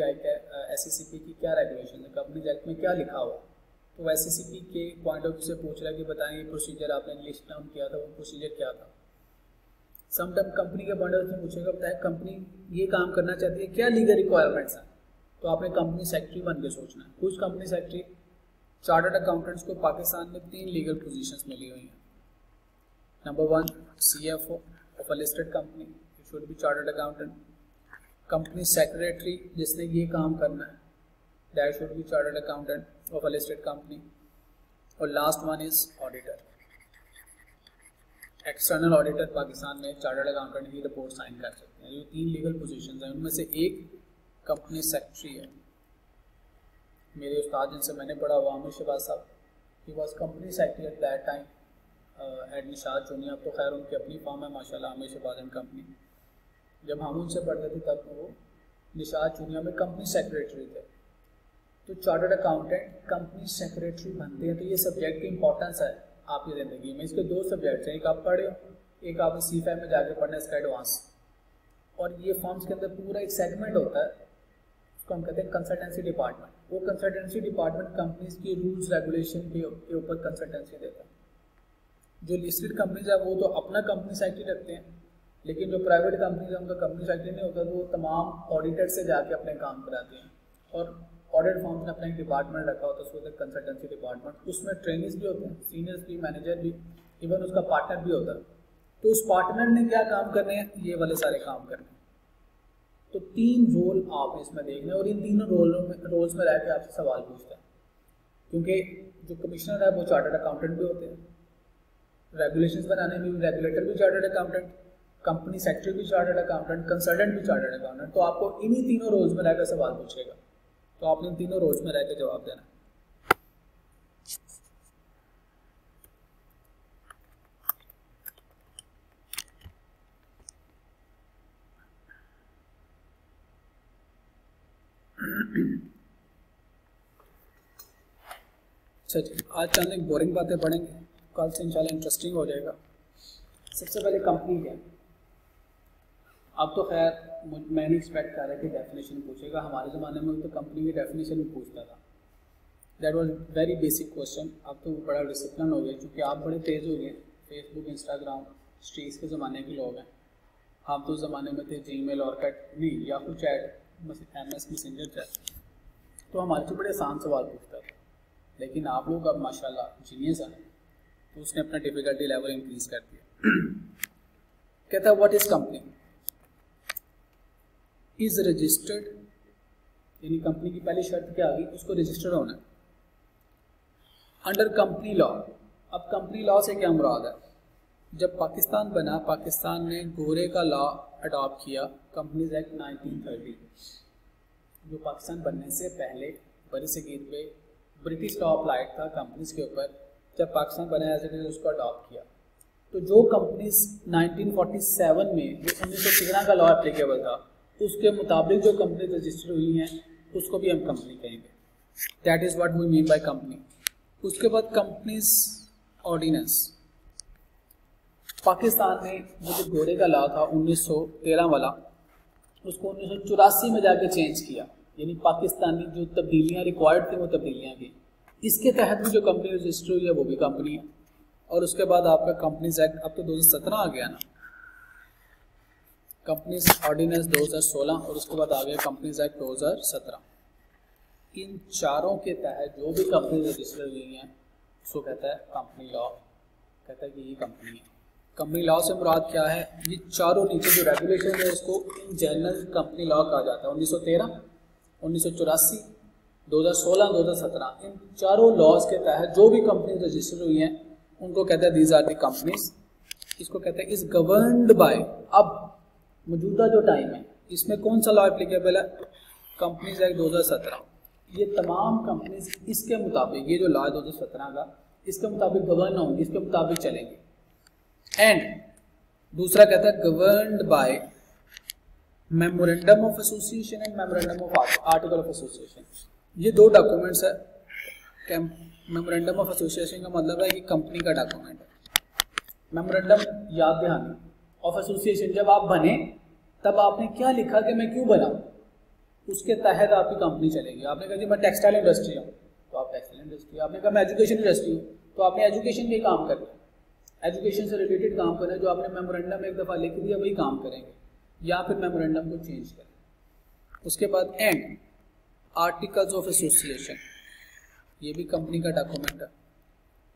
SACP की क्या रेगुलेशन है, कंपनी एक्ट में क्या लिखा हुआ, तो SACP के पॉइंट ऑफ व्यू से पूछ रहा है कि बताएं ये प्रोसीजर आपने लिस्ट डाउन किया था, वो प्रोसीजर क्या था। समटाइम कंपनी के पॉइंट ऑफ व्यू से पूछेगा बताएं कंपनी ये काम करना चाहती है, क्या लीगल रिक्वायरमेंट्स हैं, तो आपने कंपनी सेक्रेटरी बन के सोचना है। कुछ कंपनी सेक्रेटरी चार्टर्ड अकाउंटेंट्स को पाकिस्तान में 3 लीगल पोजीशंस मिली हुई हैं। Number 1 CFO of a listed company, it should be chartered accountant. Company secretary जिसने ये काम करना है, that should be chartered accountant of a listed company. और last one is auditor, external auditor Pakistan में चार्टर्ड अकाउंटेंट की रिपोर्ट साइन कर सकते हैं। ये 3 लीगल पोजीशंस हैं, उनमें से एक कंपनी सेक्रेटरी है। मेरे उस्ताद जिनसे मैंने पढ़ा हुआ आमिर शहबाज साहब, he was company secretary at that time at Nishat Chunian. अब तो खैर उनकी अपनी फॉर्म है माशाल्लाह, आमिर शहबाज एंड कंपनी। जब हम उनसे पढ़ते थे तब वो निशात चूनिया में कंपनी सेक्रेटरी थे। तो चार्टर्ड अकाउंटेंट कंपनी सेक्रेटरी बनते हैं। तो ये सब्जेक्ट की इंपॉर्टेंस है आपकी ज़िंदगी में। इसके 2 सब्जेक्ट्स हैं, एक आप पढ़े हो, एक आपने C5 में जाके पढ़ना इसका एडवांस। और ये फॉर्म्स के अंदर पूरा एक सेगमेंट होता है, उसको हम कहते हैं कंसल्टेंसी डिपार्टमेंट। वो कंसल्टेंसी डिपार्टमेंट कंपनीज की रूल्स रेगुलेशन के ऊपर कंसल्टेंसी देता है। जो लिस्टेड कंपनीज है वो तो अपना कंपनी सेक्रेटरी रखते हैं, लेकिन जो प्राइवेट कंपनीज है उनका कंपनी सेक्रेटरी नहीं होता, तो वो तमाम ऑडिटर से जाके अपने काम कराते हैं। और ऑडिट फॉर्म्स ने अपना एक डिपार्टमेंट रखा होता है, उसको कहते हैं कंसल्टेंसी डिपार्टमेंट। उसमें ट्रेनिंग्स भी होते हैं, सीनियर्स भी, मैनेजर भी, इवन उसका पार्टनर भी होता है। तो उस पार्टनर ने क्या काम करने हैं, ये वाले सारे काम करने हैं। तो 3 रोल आप इसमें देखने, और इन तीनों रोल्स में रह के आपसे सवाल पूछता है, क्योंकि जो कमिश्नर है वो चार्टर्ड अकाउंटेंट भी होते हैं, रेगुलेशंस बनाने में भी रेगुलेटर भी चार्टर्ड अकाउंटेंट, कंपनी सेक्रेटरी भी चार्टर्ड अकाउंटेंट, कंसल्टेंट भी चार्टर्ड अकाउंटेंट। तो आपको इन्हीं तीनों रोल्स में रहकर सवाल पूछेगा, तो आपने इन तीनों रोल्स में रहकर जवाब देना। अच्छा जी, आज चंद एक बोरिंग बातें पढ़ेंगे, कल से इंशाल्लाह इंटरेस्टिंग हो जाएगा। सबसे पहले कंपनी क्या है। अब तो खैर मैं नहीं एक्सपेक्ट कर रहा कि डेफिनेशन पूछेगा, हमारे ज़माने में तो कंपनी की डेफिनेशन भी पूछता था। That was very basic question. अब तो बड़ा डिसिप्लिन हो गया, क्योंकि आप बड़े तेज़ हो गए, फेसबुक इंस्टाग्राम स्ट्रीक्स के ज़माने के लोग हैं। हम तो ज़माने में थे जीमेल और नहीं Yahoo chat, MS messenger chat, तो हमारे से बड़े आसान सवाल पूछता था। लेकिन आप लोग अब माशाल्लाह जीनियस हैं, तो उसने अपना डिफ़िकल्टी लेवल इंक्रीज़ कर दिया। कहता है what is company, is registered, यानी कंपनी की पहली शर्त क्या आ गई, उसको रजिस्टर्ड होना है अंडर कंपनी लॉ। अब कंपनी लॉ से क्या मुराद है, जब पाकिस्तान बना, पाकिस्तान ने गोरे का लॉ अडॉप्ट किया, कंपनीज एक्ट 1930। जो पाकिस्तान बनने से पहले बरसगीर पे ब्रिटिश लॉ अप्लाइड था कंपनीज के ऊपर, जब पाकिस्तान बना एज इट इज उसको अडॉप्ट किया। तो जो कंपनीज 1947 में जो 1913 का लॉ एप्लीकेबल था, उसके मुताबिक जो कंपनी रजिस्टर हुई हैं उसको भी हम कंपनी कहेंगे। That is what we mean by company. उसके बाद कंपनीज ऑर्डिनेंस, पाकिस्तान में जो गोरे का लॉ था 1913 वाला, उसको 1984 में जाके चेंज किया, यानी पाकिस्तानी जो तब्दीलियाँ रिक्वायर्ड थी वो तब्दीलियाँ की। इसके तहत भी जो कंपनी रजिस्टर हुई है वो भी कंपनी है। और उसके बाद आपका कंपनीज एक्ट अब तो 2017 आ गया ना, कंपनीज ऑर्डिनेंस 2016, और उसके बाद आ गया कंपनीज एक्ट 2017। इन चारों के तहत जो भी कंपनी रजिस्टर हुई हैं उसको कहता है कंपनी लॉ, कहता है कि ये कंपनी है। कंपनी लॉ से मुराद क्या है, ये चारों नीचे जो रेगुलेशन है इसको इन जनरल कंपनी लॉ कहा जाता है। 1913, 1984, 2016, 2017 इन चारों लॉज के तहत जो भी कंपनी रजिस्टर हुई हैं उनको कहते हैं दीज आर द कंपनीज। इसको कहते हैं इज गवर्नड बाय। अब मौजूदा जो टाइम है इसमें कौन सा लॉ एप्लीकेबल है? Companies act 2017। ये तमाम कंपनीज इसके मुताबिक, ये जो लॉ है 2017 का, इसके मुताबिक गवर्न होंगी, इसके मुताबिक चलेंगी। एंड दूसरा कहता है governed bye memorandum of association and memorandum of article of association. ये दो डॉक्यूमेंट्स है। मेमोरेंडम ऑफ एसोसिएशन का मतलब है कि कंपनी का डॉक्यूमेंट है। मेमोरेंडम याद दहानी ऑफ एसोसिएशन, जब आप बने तब आपने क्या लिखा कि मैं क्यों बना, उसके तहत आपकी कंपनी चलेगी। आपने कहा जी मैं टेक्सटाइल इंडस्ट्री हूँ तो आप टेक्सटाइल इंडस्ट्री, आपने कहा मैं एजुकेशन इंडस्ट्री हूँ तो आपने एजुकेशन के काम करना है, एजुकेशन से रिलेटेड काम करना है। जो आपने मेमोरेंडम में एक दफ़ा लिख दिया वही काम करेंगे, या फिर मेमोरेंडम को चेंज करें। उसके बाद एंड आर्टिकल्स ऑफ एसोसिएशन, ये भी कंपनी का डॉक्यूमेंट है।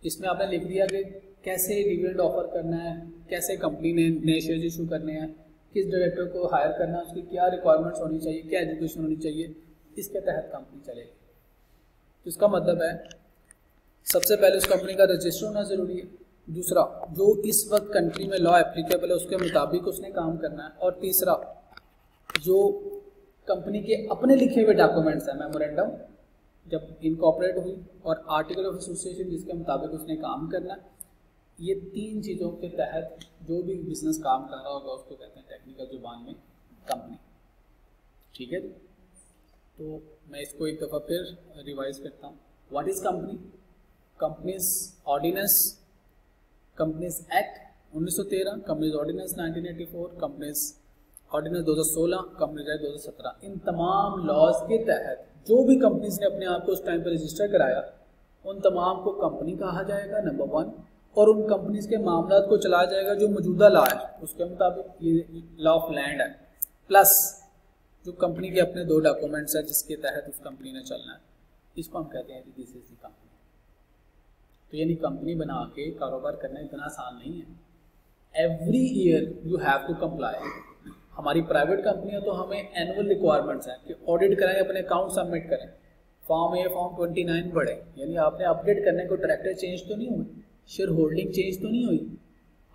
इसमें आपने लिख दिया कि कैसे डिविडेंड ऑफर करना है, कैसे कंपनी ने नए शेयर इशू करने हैं, किस डायरेक्टर को हायर करना है, उसकी क्या रिक्वायरमेंट्स होनी चाहिए, क्या एजुकेशन होनी चाहिए, इसके तहत कंपनी चलेगी। तो इसका मतलब है सबसे पहले उस कंपनी का रजिस्टर होना ज़रूरी है। दूसरा, जो इस वक्त कंट्री में लॉ एप्लीकेबल है उसके मुताबिक उसने काम करना है। और तीसरा, जो कंपनी के अपने लिखे हुए डॉक्यूमेंट्स हैं, मेमोरेंडम जब इनकॉर्पोरेट हुई, और आर्टिकल ऑफ एसोसिएशन जिसके मुताबिक उसने काम करना है, ये तीन चीज़ों के तहत जो भी बिजनेस काम कर रहा होगा उसको कहते हैं टेक्निकल जुबान में कंपनी। ठीक है, तो मैं इसको एक दफ़ा फिर रिवाइज करता हूँ। What is company? Companies ordinance, companies act 1913, companies ordinance 1984, companies ordinance 2016, companies act 2017। इन तमाम लॉज के तहत जो भी कंपनीज ने अपने आप को उस टाइम पर रजिस्टर कराया उन तमाम को कंपनी कहा जाएगा, नंबर 1। और उन कंपनीज के मामला को चलाया जाएगा जो मौजूदा लॉ है उसके मुताबिक। ये लॉ ऑफ लैंड है, प्लस जो कंपनी के अपने दो डॉक्यूमेंट्स हैं जिसके तहत उस कंपनी ने चलना है, इसको हम कहते हैं दिस इज द कंपनी। तो यानी कंपनी बना के कारोबार करना इतना आसान नहीं है। Every year you have to comply. हमारी प्राइवेट कंपनियां तो हमें एनुअल रिक्वायरमेंट्स हैं कि ऑडिट कराएं, अपने अकाउंट सबमिट करें, फॉर्म ए फॉर्म 29 पढ़े, यानी आपने अपडेट करने को डायरेक्टर चेंज तो नहीं हुए, शेयर होल्डिंग चेंज तो नहीं हुई,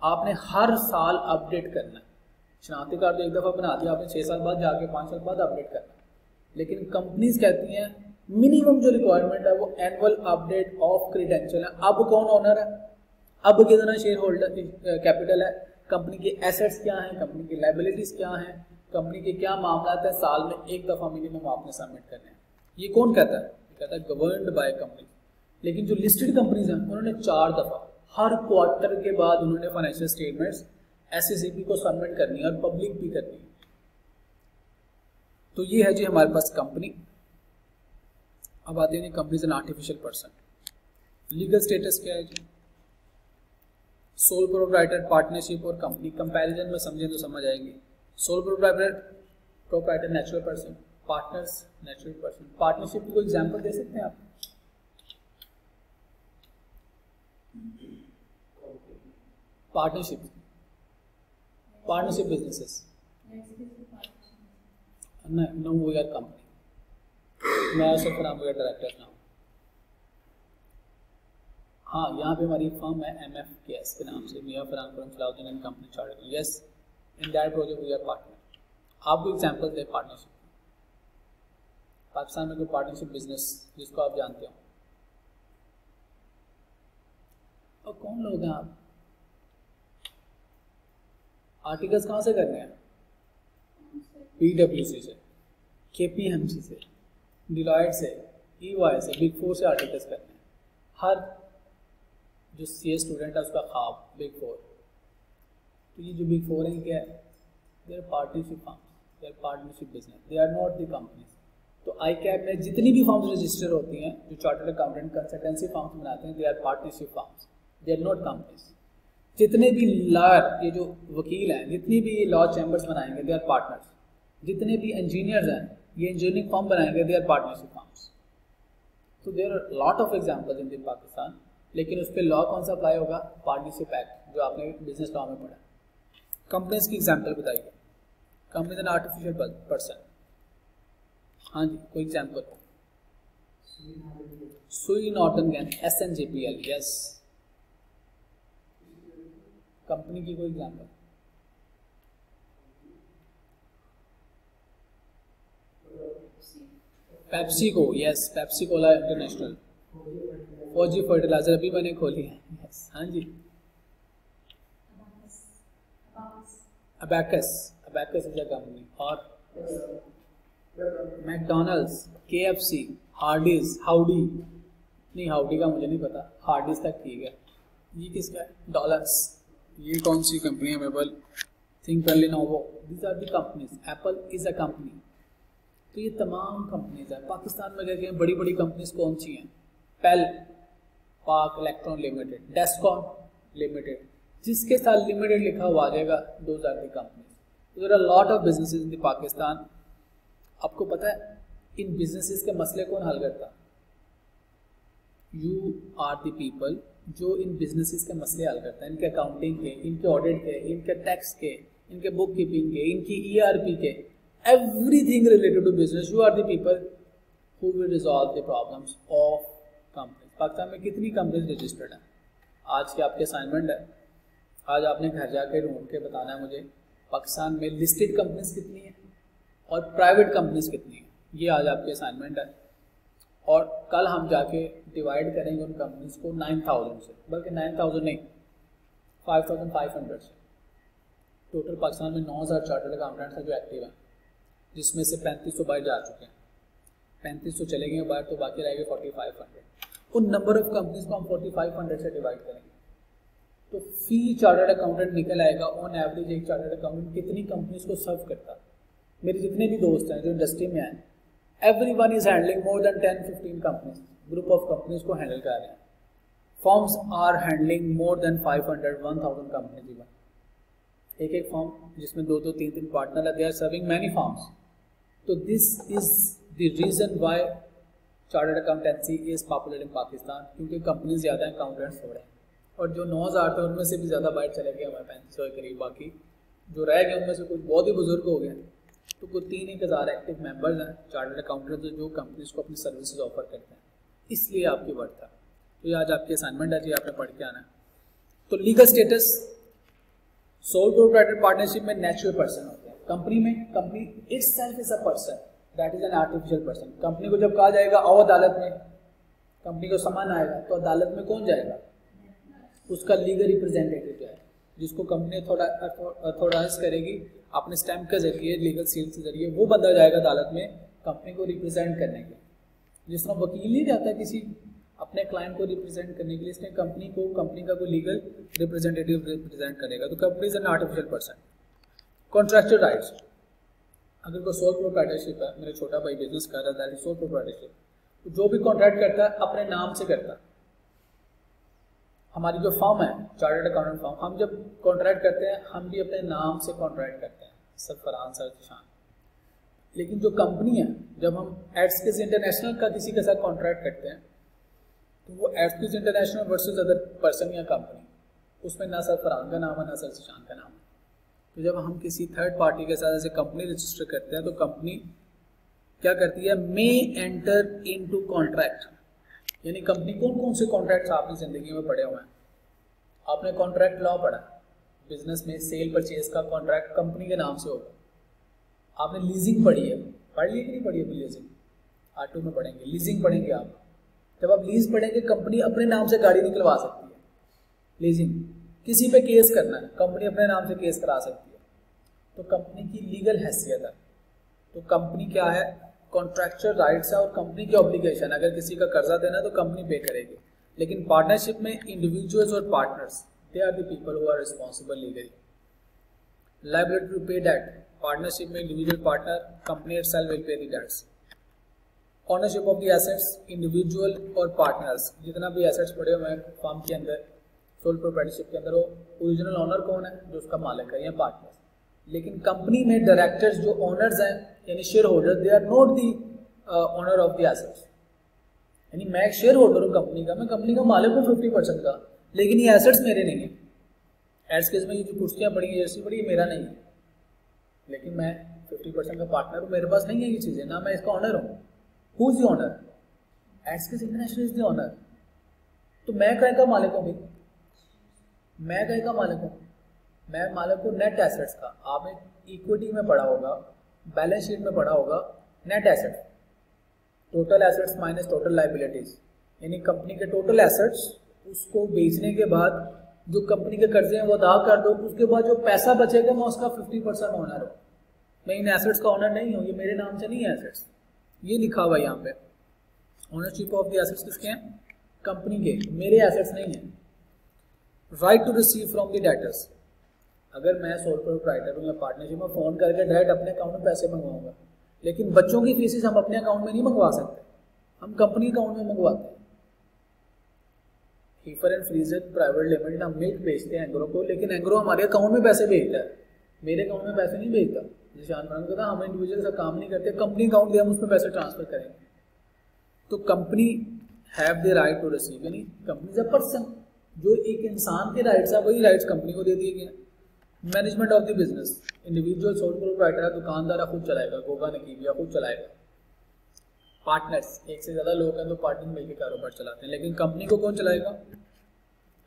आपने हर साल अपडेट करना है। शनाख्ती कार्ड तो एक दफ़ा बना दिया आपने, 6 साल बाद जाके 5 साल बाद अपडेट करना है। लेकिन कंपनीज कहती हैं मिनिमम जो रिक्वायरमेंट है वो एनुअल अपडेट ऑफ क्रीडेंशियल है। अब कौन ओनर है, अब कितना शेयर होल्डर कैपिटल है, कंपनी के एसेट्स क्या हैं, कंपनी की लाइबिलिटीज क्या हैं, कंपनी के क्या मामला है, साल में एक दफ़ा मिनिमम आपने सबमिट करने हैं। ये कौन कहता है? कहता है गवर्नड बाय कंपनी। लेकिन जो लिस्टेड कंपनीज हैं उन्होंने 4 दफ़ा हर क्वार्टर के बाद उन्होंने फाइनेंशियल स्टेटमेंट्स SEC को सबमिट करनी है और पब्लिक भी करनी है। तो ये है जी हमारे पास कंपनी। अब आते हैं companies and artificial person. Legal status क्या है जी? सोल प्रोप्राइटर, पार्टनरशिप और कंपनी। कंपैरिजन में समझें तो समझ आएगी। Sole proprietor natural person, partners natural person. Partnership की कोई एग्जांपल दे सकते हैं आप? Partnership businesses. No we are company, मैं सिर्फ नाम वी आर डायरेक्टर नाउ। हाँ, यहाँ पे हमारी फर्म है MFKS के नाम से, Mian Farhan Qureshi Salahuddin and company chartered. Yes, in that project we are partner. आपको एग्जांपल दे पार्टनरशिप। पाकिस्तान में कोई पार्टनरशिप बिजनेस जिसको आप जानते हो, और कौन लोग हैं आप? आर्टिकल्स कहाँ से करने हैं? PwC से, KPMG से, डिलॉयट से, EY से, बिग 4 से आर्टिकल्स करने हैं। हर जो CA स्टूडेंट है उसका ख्वाब बिग 4। तो ये जो बिग 4 है क्या है? They are partnership firms, they are partnership business, they are not the companies. तो ICAP में जितनी भी फर्म्स रजिस्टर होती हैं जो चार्टर्ड अकाउंटेंट कंसल्टेंसी फर्म्स बनाते हैं, they are partnership firms, they are not companies. जितने भी लॉयर, ये जो वकील हैं, जितनी भी ये लॉ चैम्बर्स बनाएंगे, दे आर पार्टनर्स। जितने भी इंजीनियर्स हैं, ये इंजीनियरिंग फर्म बनाएंगे, दे आर पार्टनरशिप फर्म्स। तो there are lot of examples in the Pakistan. लेकिन उस पर लॉ कौन सा अप्लाई होगा? पार्टनरशिप एक्ट, जो आपने बिजनेस लॉ में पढ़ा। कंपनीज की एग्जांपल बताइए। Companies and artificial person. हाँ जी, कोई एग्जांपल? सुई नॉटिंघम, SNJPL, यस। कंपनी की कोई example? PepsiCo, yes, Pepsi Cola international. Fauji fertilizer अभी मैंने खोली है, यस। हाँ जी, Abacus, Abacus is a company. और मैकडोनल्ड्स, KFC, हार्डीज, हाउडी, नहीं हाउडी का मुझे नहीं पता, हार्डीज तक ठीक है। ये किसका है? डॉलर्स। ये कौन सी कंपनी है? Mabel, think, Lenovo, these are the companies. Apple is a company. तो ये तमाम कंपनीज हैं। पाकिस्तान में देखिए बड़ी बड़ी कंपनीज कौन सी हैं? पेल, पाक इलेक्ट्रॉन लिमिटेड, डेस्कॉन लिमिटेड, जिसके साथ लिमिटेड लिखा हुआ आ जाएगा, those are the companies. There are lot of businesses in the Pakistan. आपको पता है इन बिजनेसेस के मसले कौन हल करता? यू आर द पीपल जो इन बिजनेसेस के मसले हल करता है, इनके अकाउंटिंग के, इनके ऑडिट के, इनके टैक्स के, इनके बुक कीपिंग के, इनकी ERP के, everything related to business. You are the people who will resolve the problems of companies. Pakistan में कितनी कंपनीज रजिस्टर्ड हैं? आज की आपके असाइनमेंट है, आज आपने घर जाके ढूंढ के बताना है मुझे पाकिस्तान में लिस्टेड कंपनीज कितनी है और प्राइवेट कंपनीज कितनी है। ये आज आपके असाइनमेंट है। और कल हम जाके डिवाइड करेंगे उन कंपनीज को 9000 से, बल्कि 9000 नहीं, 5500 से। टोटल पाकिस्तान में 9000 चार्टर्ड अकाउंटेंट्स हैं जो एक्टिव हैं, जिसमें से 3500 बाहर जा चुके हैं। 3500 चले गए बाहर, तो बाकी रह गए 4500। उन नंबर ऑफ कंपनीज को हम 4500 से डिवाइड करेंगे, तो फी चार्टर्ड अकाउंटेंट निकल आएगा। ऑन एवरेज एक चार्टर्ड अकाउंटेंट कितनी कंपनीज को सर्व करता? मेरे जितने भी दोस्त हैं जो इंडस्ट्री में हैं, everyone is handling more than 10-15 companies, group of companies को हैंडल कर रहे हैं। Firms are handling more than 500-1000 companies. Even एक फॉर्म जिसमें 2-2, 3-3 पार्टनर है, they are serving many firms. तो this is the reason why chartered accountancy is popular in Pakistan, क्योंकि कंपनी ज़्यादा हैं, अकाउंटेंट्स थोड़े हैं। और जो 9000 थे उनमें से भी ज़्यादा बाहर चले गए, हमारे 3500 के करीब। बाकी जो रह गए उनमें से कुछ बहुत ही बुजुर्ग हो गए, तो कुछ 3-1000 एक्टिव मेंबर्स हैं चार्टर्ड अकाउंटेंट्स जो कंपनीज को अपनी सर्विसेज ऑफर करते हैं, इसलिए आपकी वर्थ है। तो ये आज आपकी असाइनमेंट है जी, आपने पढ़ के आना है। तो legal status, soul proprietor partnership में नेचुरल पर्सन होते हैं। कंपनी में, company itself is a person, that is an artificial person. Company को जब कहा जाएगा आओ अदालत में, कंपनी को सामान आएगा, तो अदालत में कौन जाएगा? उसका लीगल रिप्रेजेंटेटिव जाएगा, जिसको कंपनी थोड़ा अथॉराइज करेगी अपने स्टैम्प के जरिए, लीगल सील के जरिए, वो बंदा जाएगा अदालत में कंपनी को रिप्रेजेंट करने के। जिस तरह वकील नहीं जाता किसी अपने क्लाइंट को रिप्रेजेंट करने के लिए, इसने कंपनी को, कंपनी का कोई लीगल रिप्रेजेंटेटिव रिप्रेजेंट करेगा। तो company is an artificial person. Contractual rights, अगर कोई सोल प्रोप्राइटरशिप है, मेरा छोटा भाई बिजनेस कर रहा है, सोल प्रोप्राइटरशिप, तो जो भी कॉन्ट्रैक्ट करता है अपने नाम से करता है। हमारी जो फर्म है चार्टर्ड अकाउंटेंट फर्म, हम जब कॉन्ट्रैक्ट करते हैं हम भी अपने नाम से कॉन्ट्रैक्ट करते हैं, सरफरान सर शान। लेकिन जो कंपनी है, जब हम एड्सकिस इंटरनेशनल का किसी के साथ कॉन्ट्रैक्ट करते हैं, तो वो एड्सकिस इंटरनेशनल वर्सेस अदर पर्सन या कंपनी, उसमें ना सरफरान का नाम है ना सर शान का नाम है। तो जब हम किसी थर्ड पार्टी के साथ ऐसे कंपनी रजिस्टर करते हैं, तो कंपनी क्या करती है? मे एंटर इनटू कॉन्ट्रैक्ट, यानी कंपनी कौन कौन से कॉन्ट्रैक्ट्स आपने जिंदगी में पढ़े हुए हैं? आपने कॉन्ट्रैक्ट लॉ पढ़ा, बिजनेस में सेल परचेज का कॉन्ट्रैक्ट कंपनी के नाम से होगा। आपने लीजिंग पढ़ी है, पढ़ ली कि नहीं पढ़ी है? लीजिंग R2 में पढ़ेंगे, लीजिंग पढ़ेंगे आप। जब आप लीज पढ़ेंगे, कंपनी अपने नाम से गाड़ी निकलवा सकती है। लीजिंग, किसी पे केस करना है, कंपनी अपने नाम से केस करा सकती है। तो कंपनी की लीगल हैसियत है। तो कंपनी क्या है? कॉन्ट्रैक्चुअल राइट्स है और कंपनी की ऑब्लिगेशन। अगर किसी का कर्जा देना है तो कंपनी पे करेगी। लेकिन पार्टनरशिप में इंडिविजुअल्स और partners, they are the people who are responsible legally. Liability to pay debt, partnership में individual partner, company itself will pay the debts. Ownership of the assets, individual और पार्टनर्स, जितना भी एसेट्स पड़े हुए हैं फर्म के अंदर, सोल प्रोप्राइटरशिप के अंदर, वो ओरिजिनल ओनर कौन है? जो उसका मालिक है या पार्टनर। लेकिन कंपनी में डायरेक्टर्स जो ओनर्स हैं यानी share holder, they are not the owner of the assets. यानी मैं एक शेयर होल्डर हूँ कंपनी का, मैं कंपनी का मालिक हूँ 50% का, लेकिन ये एसेट्स मेरे नहीं है। एड्स केस में ये जो कुर्सियाँ पड़ी है, जैसी पड़ी है, मेरा नहीं है, लेकिन मैं 50% का पार्टनर हूँ, मेरे पास नहीं है ये चीज़ें, ना मैं इसका ऑनर हूँ। Who is the owner? Axis international is the owner. तो मैं कहीं का मालिक हूँ भाई, मैं कहीं का मालिक हूँ, मैं मालिक हूँ नेट एसेट्स का। आपने इक्विटी में पढ़ा होगा, बैलेंस शीट में पढ़ा होगा, net assets, total assets minus total liabilities, यानी कंपनी के टोटल एसेट्स, उसको बेचने के बाद जो कंपनी के कर्जे हैं वो अदा कर दो, उसके बाद जो पैसा बचेगा मैं उसका 50% ओनर हूँ। मैं इन एसेट्स का ओनर नहीं हूँ, ये मेरे नाम से नहीं है एसेट्स, ये लिखा हुआ है यहाँ पे। ओनरशिप ऑफ द एसेट्स किसके हैं? कंपनी के, मेरे एसेट्स नहीं है। Right to receive from the debtors, अगर मैं सोल प्रोप्राइटर हूँ या पार्टनरशिप में, फोन करके डायरेक्ट अपने अकाउंट में पैसे मंगवाऊंगा, लेकिन बच्चों की फीसिस हम अपने अकाउंट में नहीं मंगवा सकते, हम कंपनी अकाउंट में मंगवाते हैं। हीफर एंड फ्रीजर प्राइवेट लिमिटेड हम मिल्क बेचते हैं एंग्रो को, लेकिन एंग्रो हमारे अकाउंट में पैसे भेजता है, मेरे अकाउंट में पैसे नहीं भेजता। निशान फरमान कहता हम इंडिविजुअल से काम नहीं करते, कंपनी अकाउंट दे हम उसमें पैसे ट्रांसफर करेंगे। तो company have the right to receive, यानी कंपनी इज अ पर्सन, जो एक इंसान के राइट्स है वही राइट्स कंपनी को दे दिए गए। Management of the business, individual sole proprietor है, दुकानदार खुद चलाएगा, गोगा नकीबिया खुद चलाएगा। पार्टनर्स, एक से ज्यादा लोग हैं तो पार्टनर मिलकर कारोबार चलाते हैं, लेकिन कंपनी को कौन चलाएगा?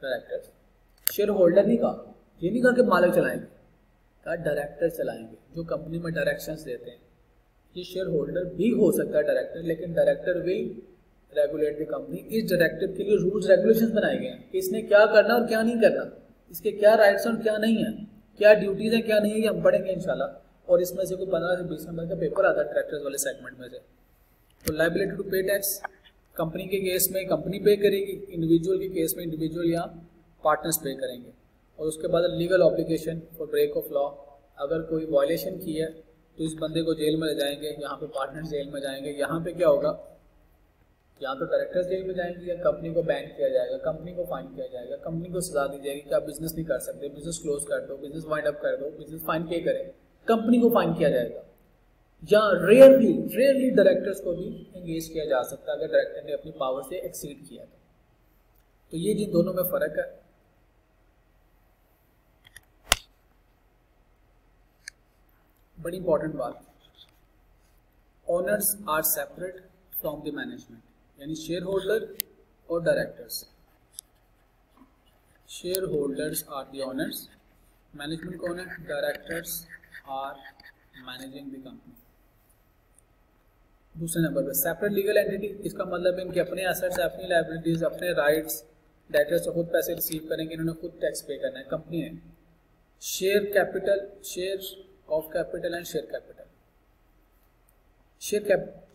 डायरेक्टर्स। शेयर होल्डर नहीं कहा, ये नहीं कहा कि मालिक चलाएंगे, कहा डायरेक्टर चलाएंगे, जो कंपनी में डायरेक्शंस देते हैं। ये शेयर होल्डर भी हो सकता है डायरेक्टर, लेकिन director will regulate the company. इस डायरेक्टर के लिए रूल्स रेगुलेशंस बनाए गए हैं कि इसने क्या करना और क्या नहीं करना, इसके क्या राइट्स और क्या नहीं है, क्या ड्यूटीज हैं क्या नहीं है, ये हम पढ़ेंगे इंशाल्लाह। और इसमें से कोई 15 से 20 नंबर का पेपर आता है डायरेक्टर्स वाले सेगमेंट में से। तो लायबिलिटी टू पे टैक्स, कंपनी के केस में कंपनी पे करेगी, इंडिविजुअल के केस में इंडिविजुअल या पार्टनर्स पे करेंगे। और उसके बाद legal obligation for break of law, अगर कोई वायलेशन की है तो इस बंदे को जेल में ले जाएंगे, यहाँ पे पार्टनर्स जेल में जाएंगे। यहाँ पे क्या होगा, यहाँ तो डायरेक्टर्स जेल में जाएंगे, या कंपनी को बैन किया जाएगा, कंपनी को फाइन किया जाएगा, कंपनी को सजा दी जाएगी कि आप बिजनेस नहीं कर सकते, बिजनेस क्लोज कर दो, बिजनेस वाइंड अप कर दो, बिजनेस फाइन पे करें, कंपनी को फाइन किया जाएगा। या रेयरली डायरेक्टर्स को भी एंगेज किया जा सकता है अगर डायरेक्टर ने अपनी पावर से एक्सीड किया तो ये जिन दोनों में फर्क है। बड़ी इंपॉर्टेंट बात, owners are separate from the management, यानी शेयर होल्डर और directors. Share holders are the owners, management कौन है? Directors are managing the company. दूसरे नंबर पे सेपरेट लीगल एंटिटी, इसका मतलब इनके अपने एसेट्स, अपनी लायबिलिटीज, अपने राइट्स, डेटर्स से खुद पैसे रिसीव करेंगे, इन्होंने खुद टैक्स पे करना है, कंपनी है। Share capital, share of capital and share capital,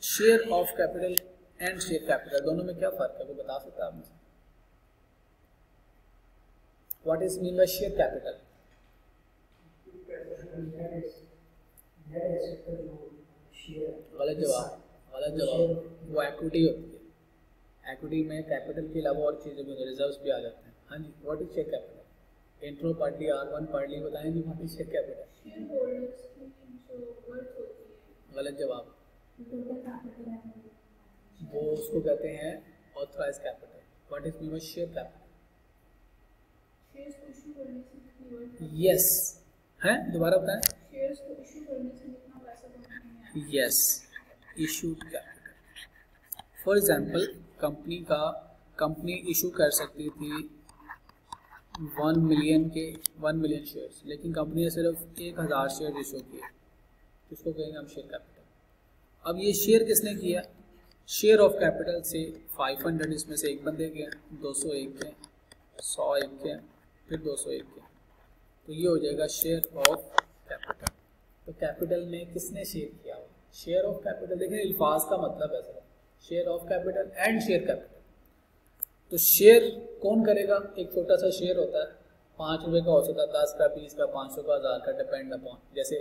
share of capital and share capital, दोनों में क्या फर्क है वो बता सकता है आपने? What is mean by share capital? गलत जवाब, गलत जवाब। वो एक्विटी होती है, एक्विटी में कैपिटल के अलावा और चीज़ें भी, रिजर्व्स भी आ जाते हैं। हाँ जी, what is share capital? Intro partly R1 partly बताएं जी, व्हाट इज शेयर कैपिटल? गलत जवाब, वो उसको कहते हैं authorise capital. What is mean by share capital? Yes है, दोबारा बताएं। Yes, issued capital. For example, company issue कर सकती थी 1 मिलियन शेयर्स, लेकिन कंपनी ने सिर्फ 1000 शेयर इशू किए, इसको कहेंगे हम शेयर कैपिटल। अब ये शेयर किसने किया? शेयर ऑफ कैपिटल से 500 इसमें से एक बंदे के, 201 के, 101 के, फिर 201 के, तो ये हो जाएगा शेयर ऑफ कैपिटल। तो कैपिटल में किसने शेयर किया हो? Share of capital. देखिए अल्फाज का मतलब है sir, share of capital and share capital. तो शेयर कौन करेगा? एक छोटा सा शेयर होता है, 5 रुपये का हो सकता है, 10 का, 20 का, 500 का, 1000 का, डिपेंड अपॉन। जैसे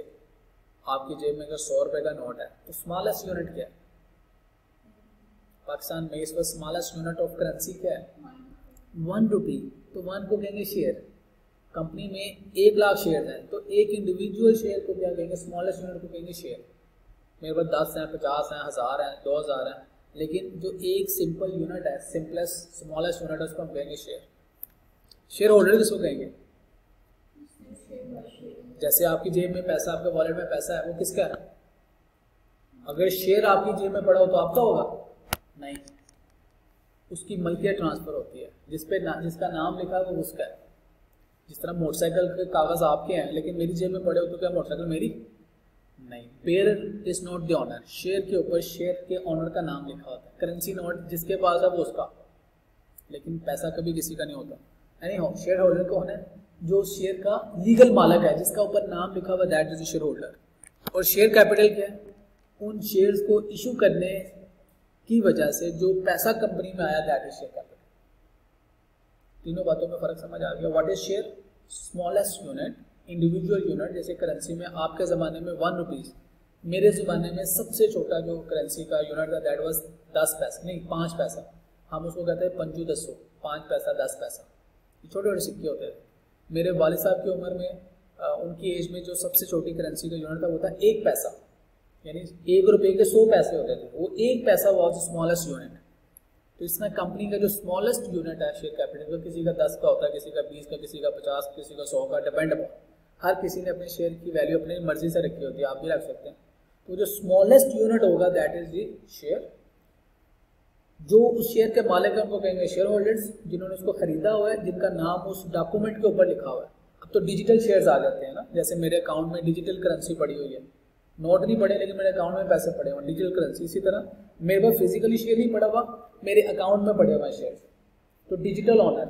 आपकी जेब में अगर 100 रुपये का नोट है तो स्मॉलेस्ट यूनिट क्या है? पाकिस्तान में इस वक्त स्मॉलेस्ट यूनिट ऑफ करेंसी क्या है? 1 रुपी। तो 1 को कहेंगे शेयर। कंपनी में 1 लाख शेयर हैं तो एक इंडिविजुअल शेयर को क्या कहेंगे? स्मॉलेस्ट यूनिट को कहेंगे शेयर। मेरे पास 10 हैं, 50 हैं, 1000 हैं, 2000 हैं, लेकिन जो एक सिंपल यूनिट है, सिंपलेस्ट स्मॉलेस्ट यूनिट है, उसको हम कहेंगे शेयर। शेयर होल्डर किसको कहेंगे? जैसे आपकी जेब में पैसा, आपके वॉलेट में पैसा है, वो किसका है? अगर शेयर आपकी जेब में पड़ा हो तो आपका होगा? नहीं, उसकी मल्कियत ट्रांसफ़र होती है, जिसका नाम लिखा है वो उसका है। जिस तरह मोटरसाइकिल के कागज़ आपके हैं लेकिन मेरी जेब में पड़े हो तो क्या मोटरसाइकिल मेरी नहीं। Bearer is not the owner, share के ऊपर शेयर के ऑनर का नाम लिखा होता है। करेंसी नोट जिसके पास है वो उसका, लेकिन पैसा कभी किसी का नहीं होता। यानी हो शेयर होल्डर कौन है? जो शेयर का लीगल मालिक है, जिसका ऊपर नाम लिखा हुआ दैट इज शेयर होल्डर। और शेयर कैपिटल क्या है? उन शेयर्स को इशू करने की वजह से जो पैसा कंपनी में आया दैट इज शेयर कैपिटल। तीनों बातों में फर्क समझ आ गया। What is share? Smallest unit, individual unit. जैसे करेंसी में आपके ज़माने में 1 रुपीज़, मेरे ज़माने में सबसे छोटा जो करेंसी का यूनिट था दैट वाज 10 पैसा, नहीं 5 पैसा। हम उसको कहते हैं पंजू दसो, 5 पैसा 10 पैसा, छोटे छोटे सिक्के होते थे। मेरे वालिद साहब की उम्र में उनकी एज में जो सबसे छोटी करेंसी का यूनिट था वो था 1 पैसा, यानी 1 रुपये के 100 पैसे होते थे। वो 1 पैसा वाज स्मॉलेस्ट यूनिट। तो इसमें कंपनी का जो स्मॉलेस्ट यूनिट है शेयर कैपिटल, तो किसी का 10 का होता है, किसी का 20 का, किसी का 50, किसी का 100 का, डिपेंड अपॉन। हर किसी ने अपने शेयर की वैल्यू अपनी मर्जी से रखी होती है, आप भी रख सकते हैं। तो जो स्मॉलेस्ट यूनिट होगा दैट इज दी शेयर। जो उस शेयर के मालिक है उनको कहेंगे शेयर होल्डर्स, जिन्होंने उसको खरीदा हुआ है, जिनका नाम उस डॉक्यूमेंट के ऊपर लिखा हुआ है। अब तो डिजिटल शेयर्स आ जाते हैं ना, जैसे मेरे अकाउंट में डिजिटल करेंसी पड़ी हुई है, नोट नहीं पड़े लेकिन मेरे अकाउंट में पैसे पड़े हुए, डिजिटल करेंसी। इसी तरह मेरे पास फिजिकली शेयर नहीं पड़ा हुआ, मेरे अकाउंट में पड़े हुए शेयर, तो डिजिटल ऑनर,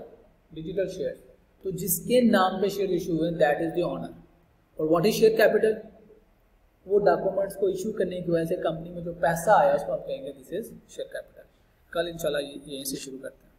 डिजिटल शेयर। तो जिसके नाम पे शेयर इशू हुए दैट इज द ऑनर। और व्हाट इज शेयर कैपिटल? वो डॉक्यूमेंट्स को इशू करने की वजह से कंपनी में जो पैसा आया उसको हम कहेंगे दिस इज शेयर कैपिटल। कल इंशाल्लाह यहीं से शुरू करते हैं।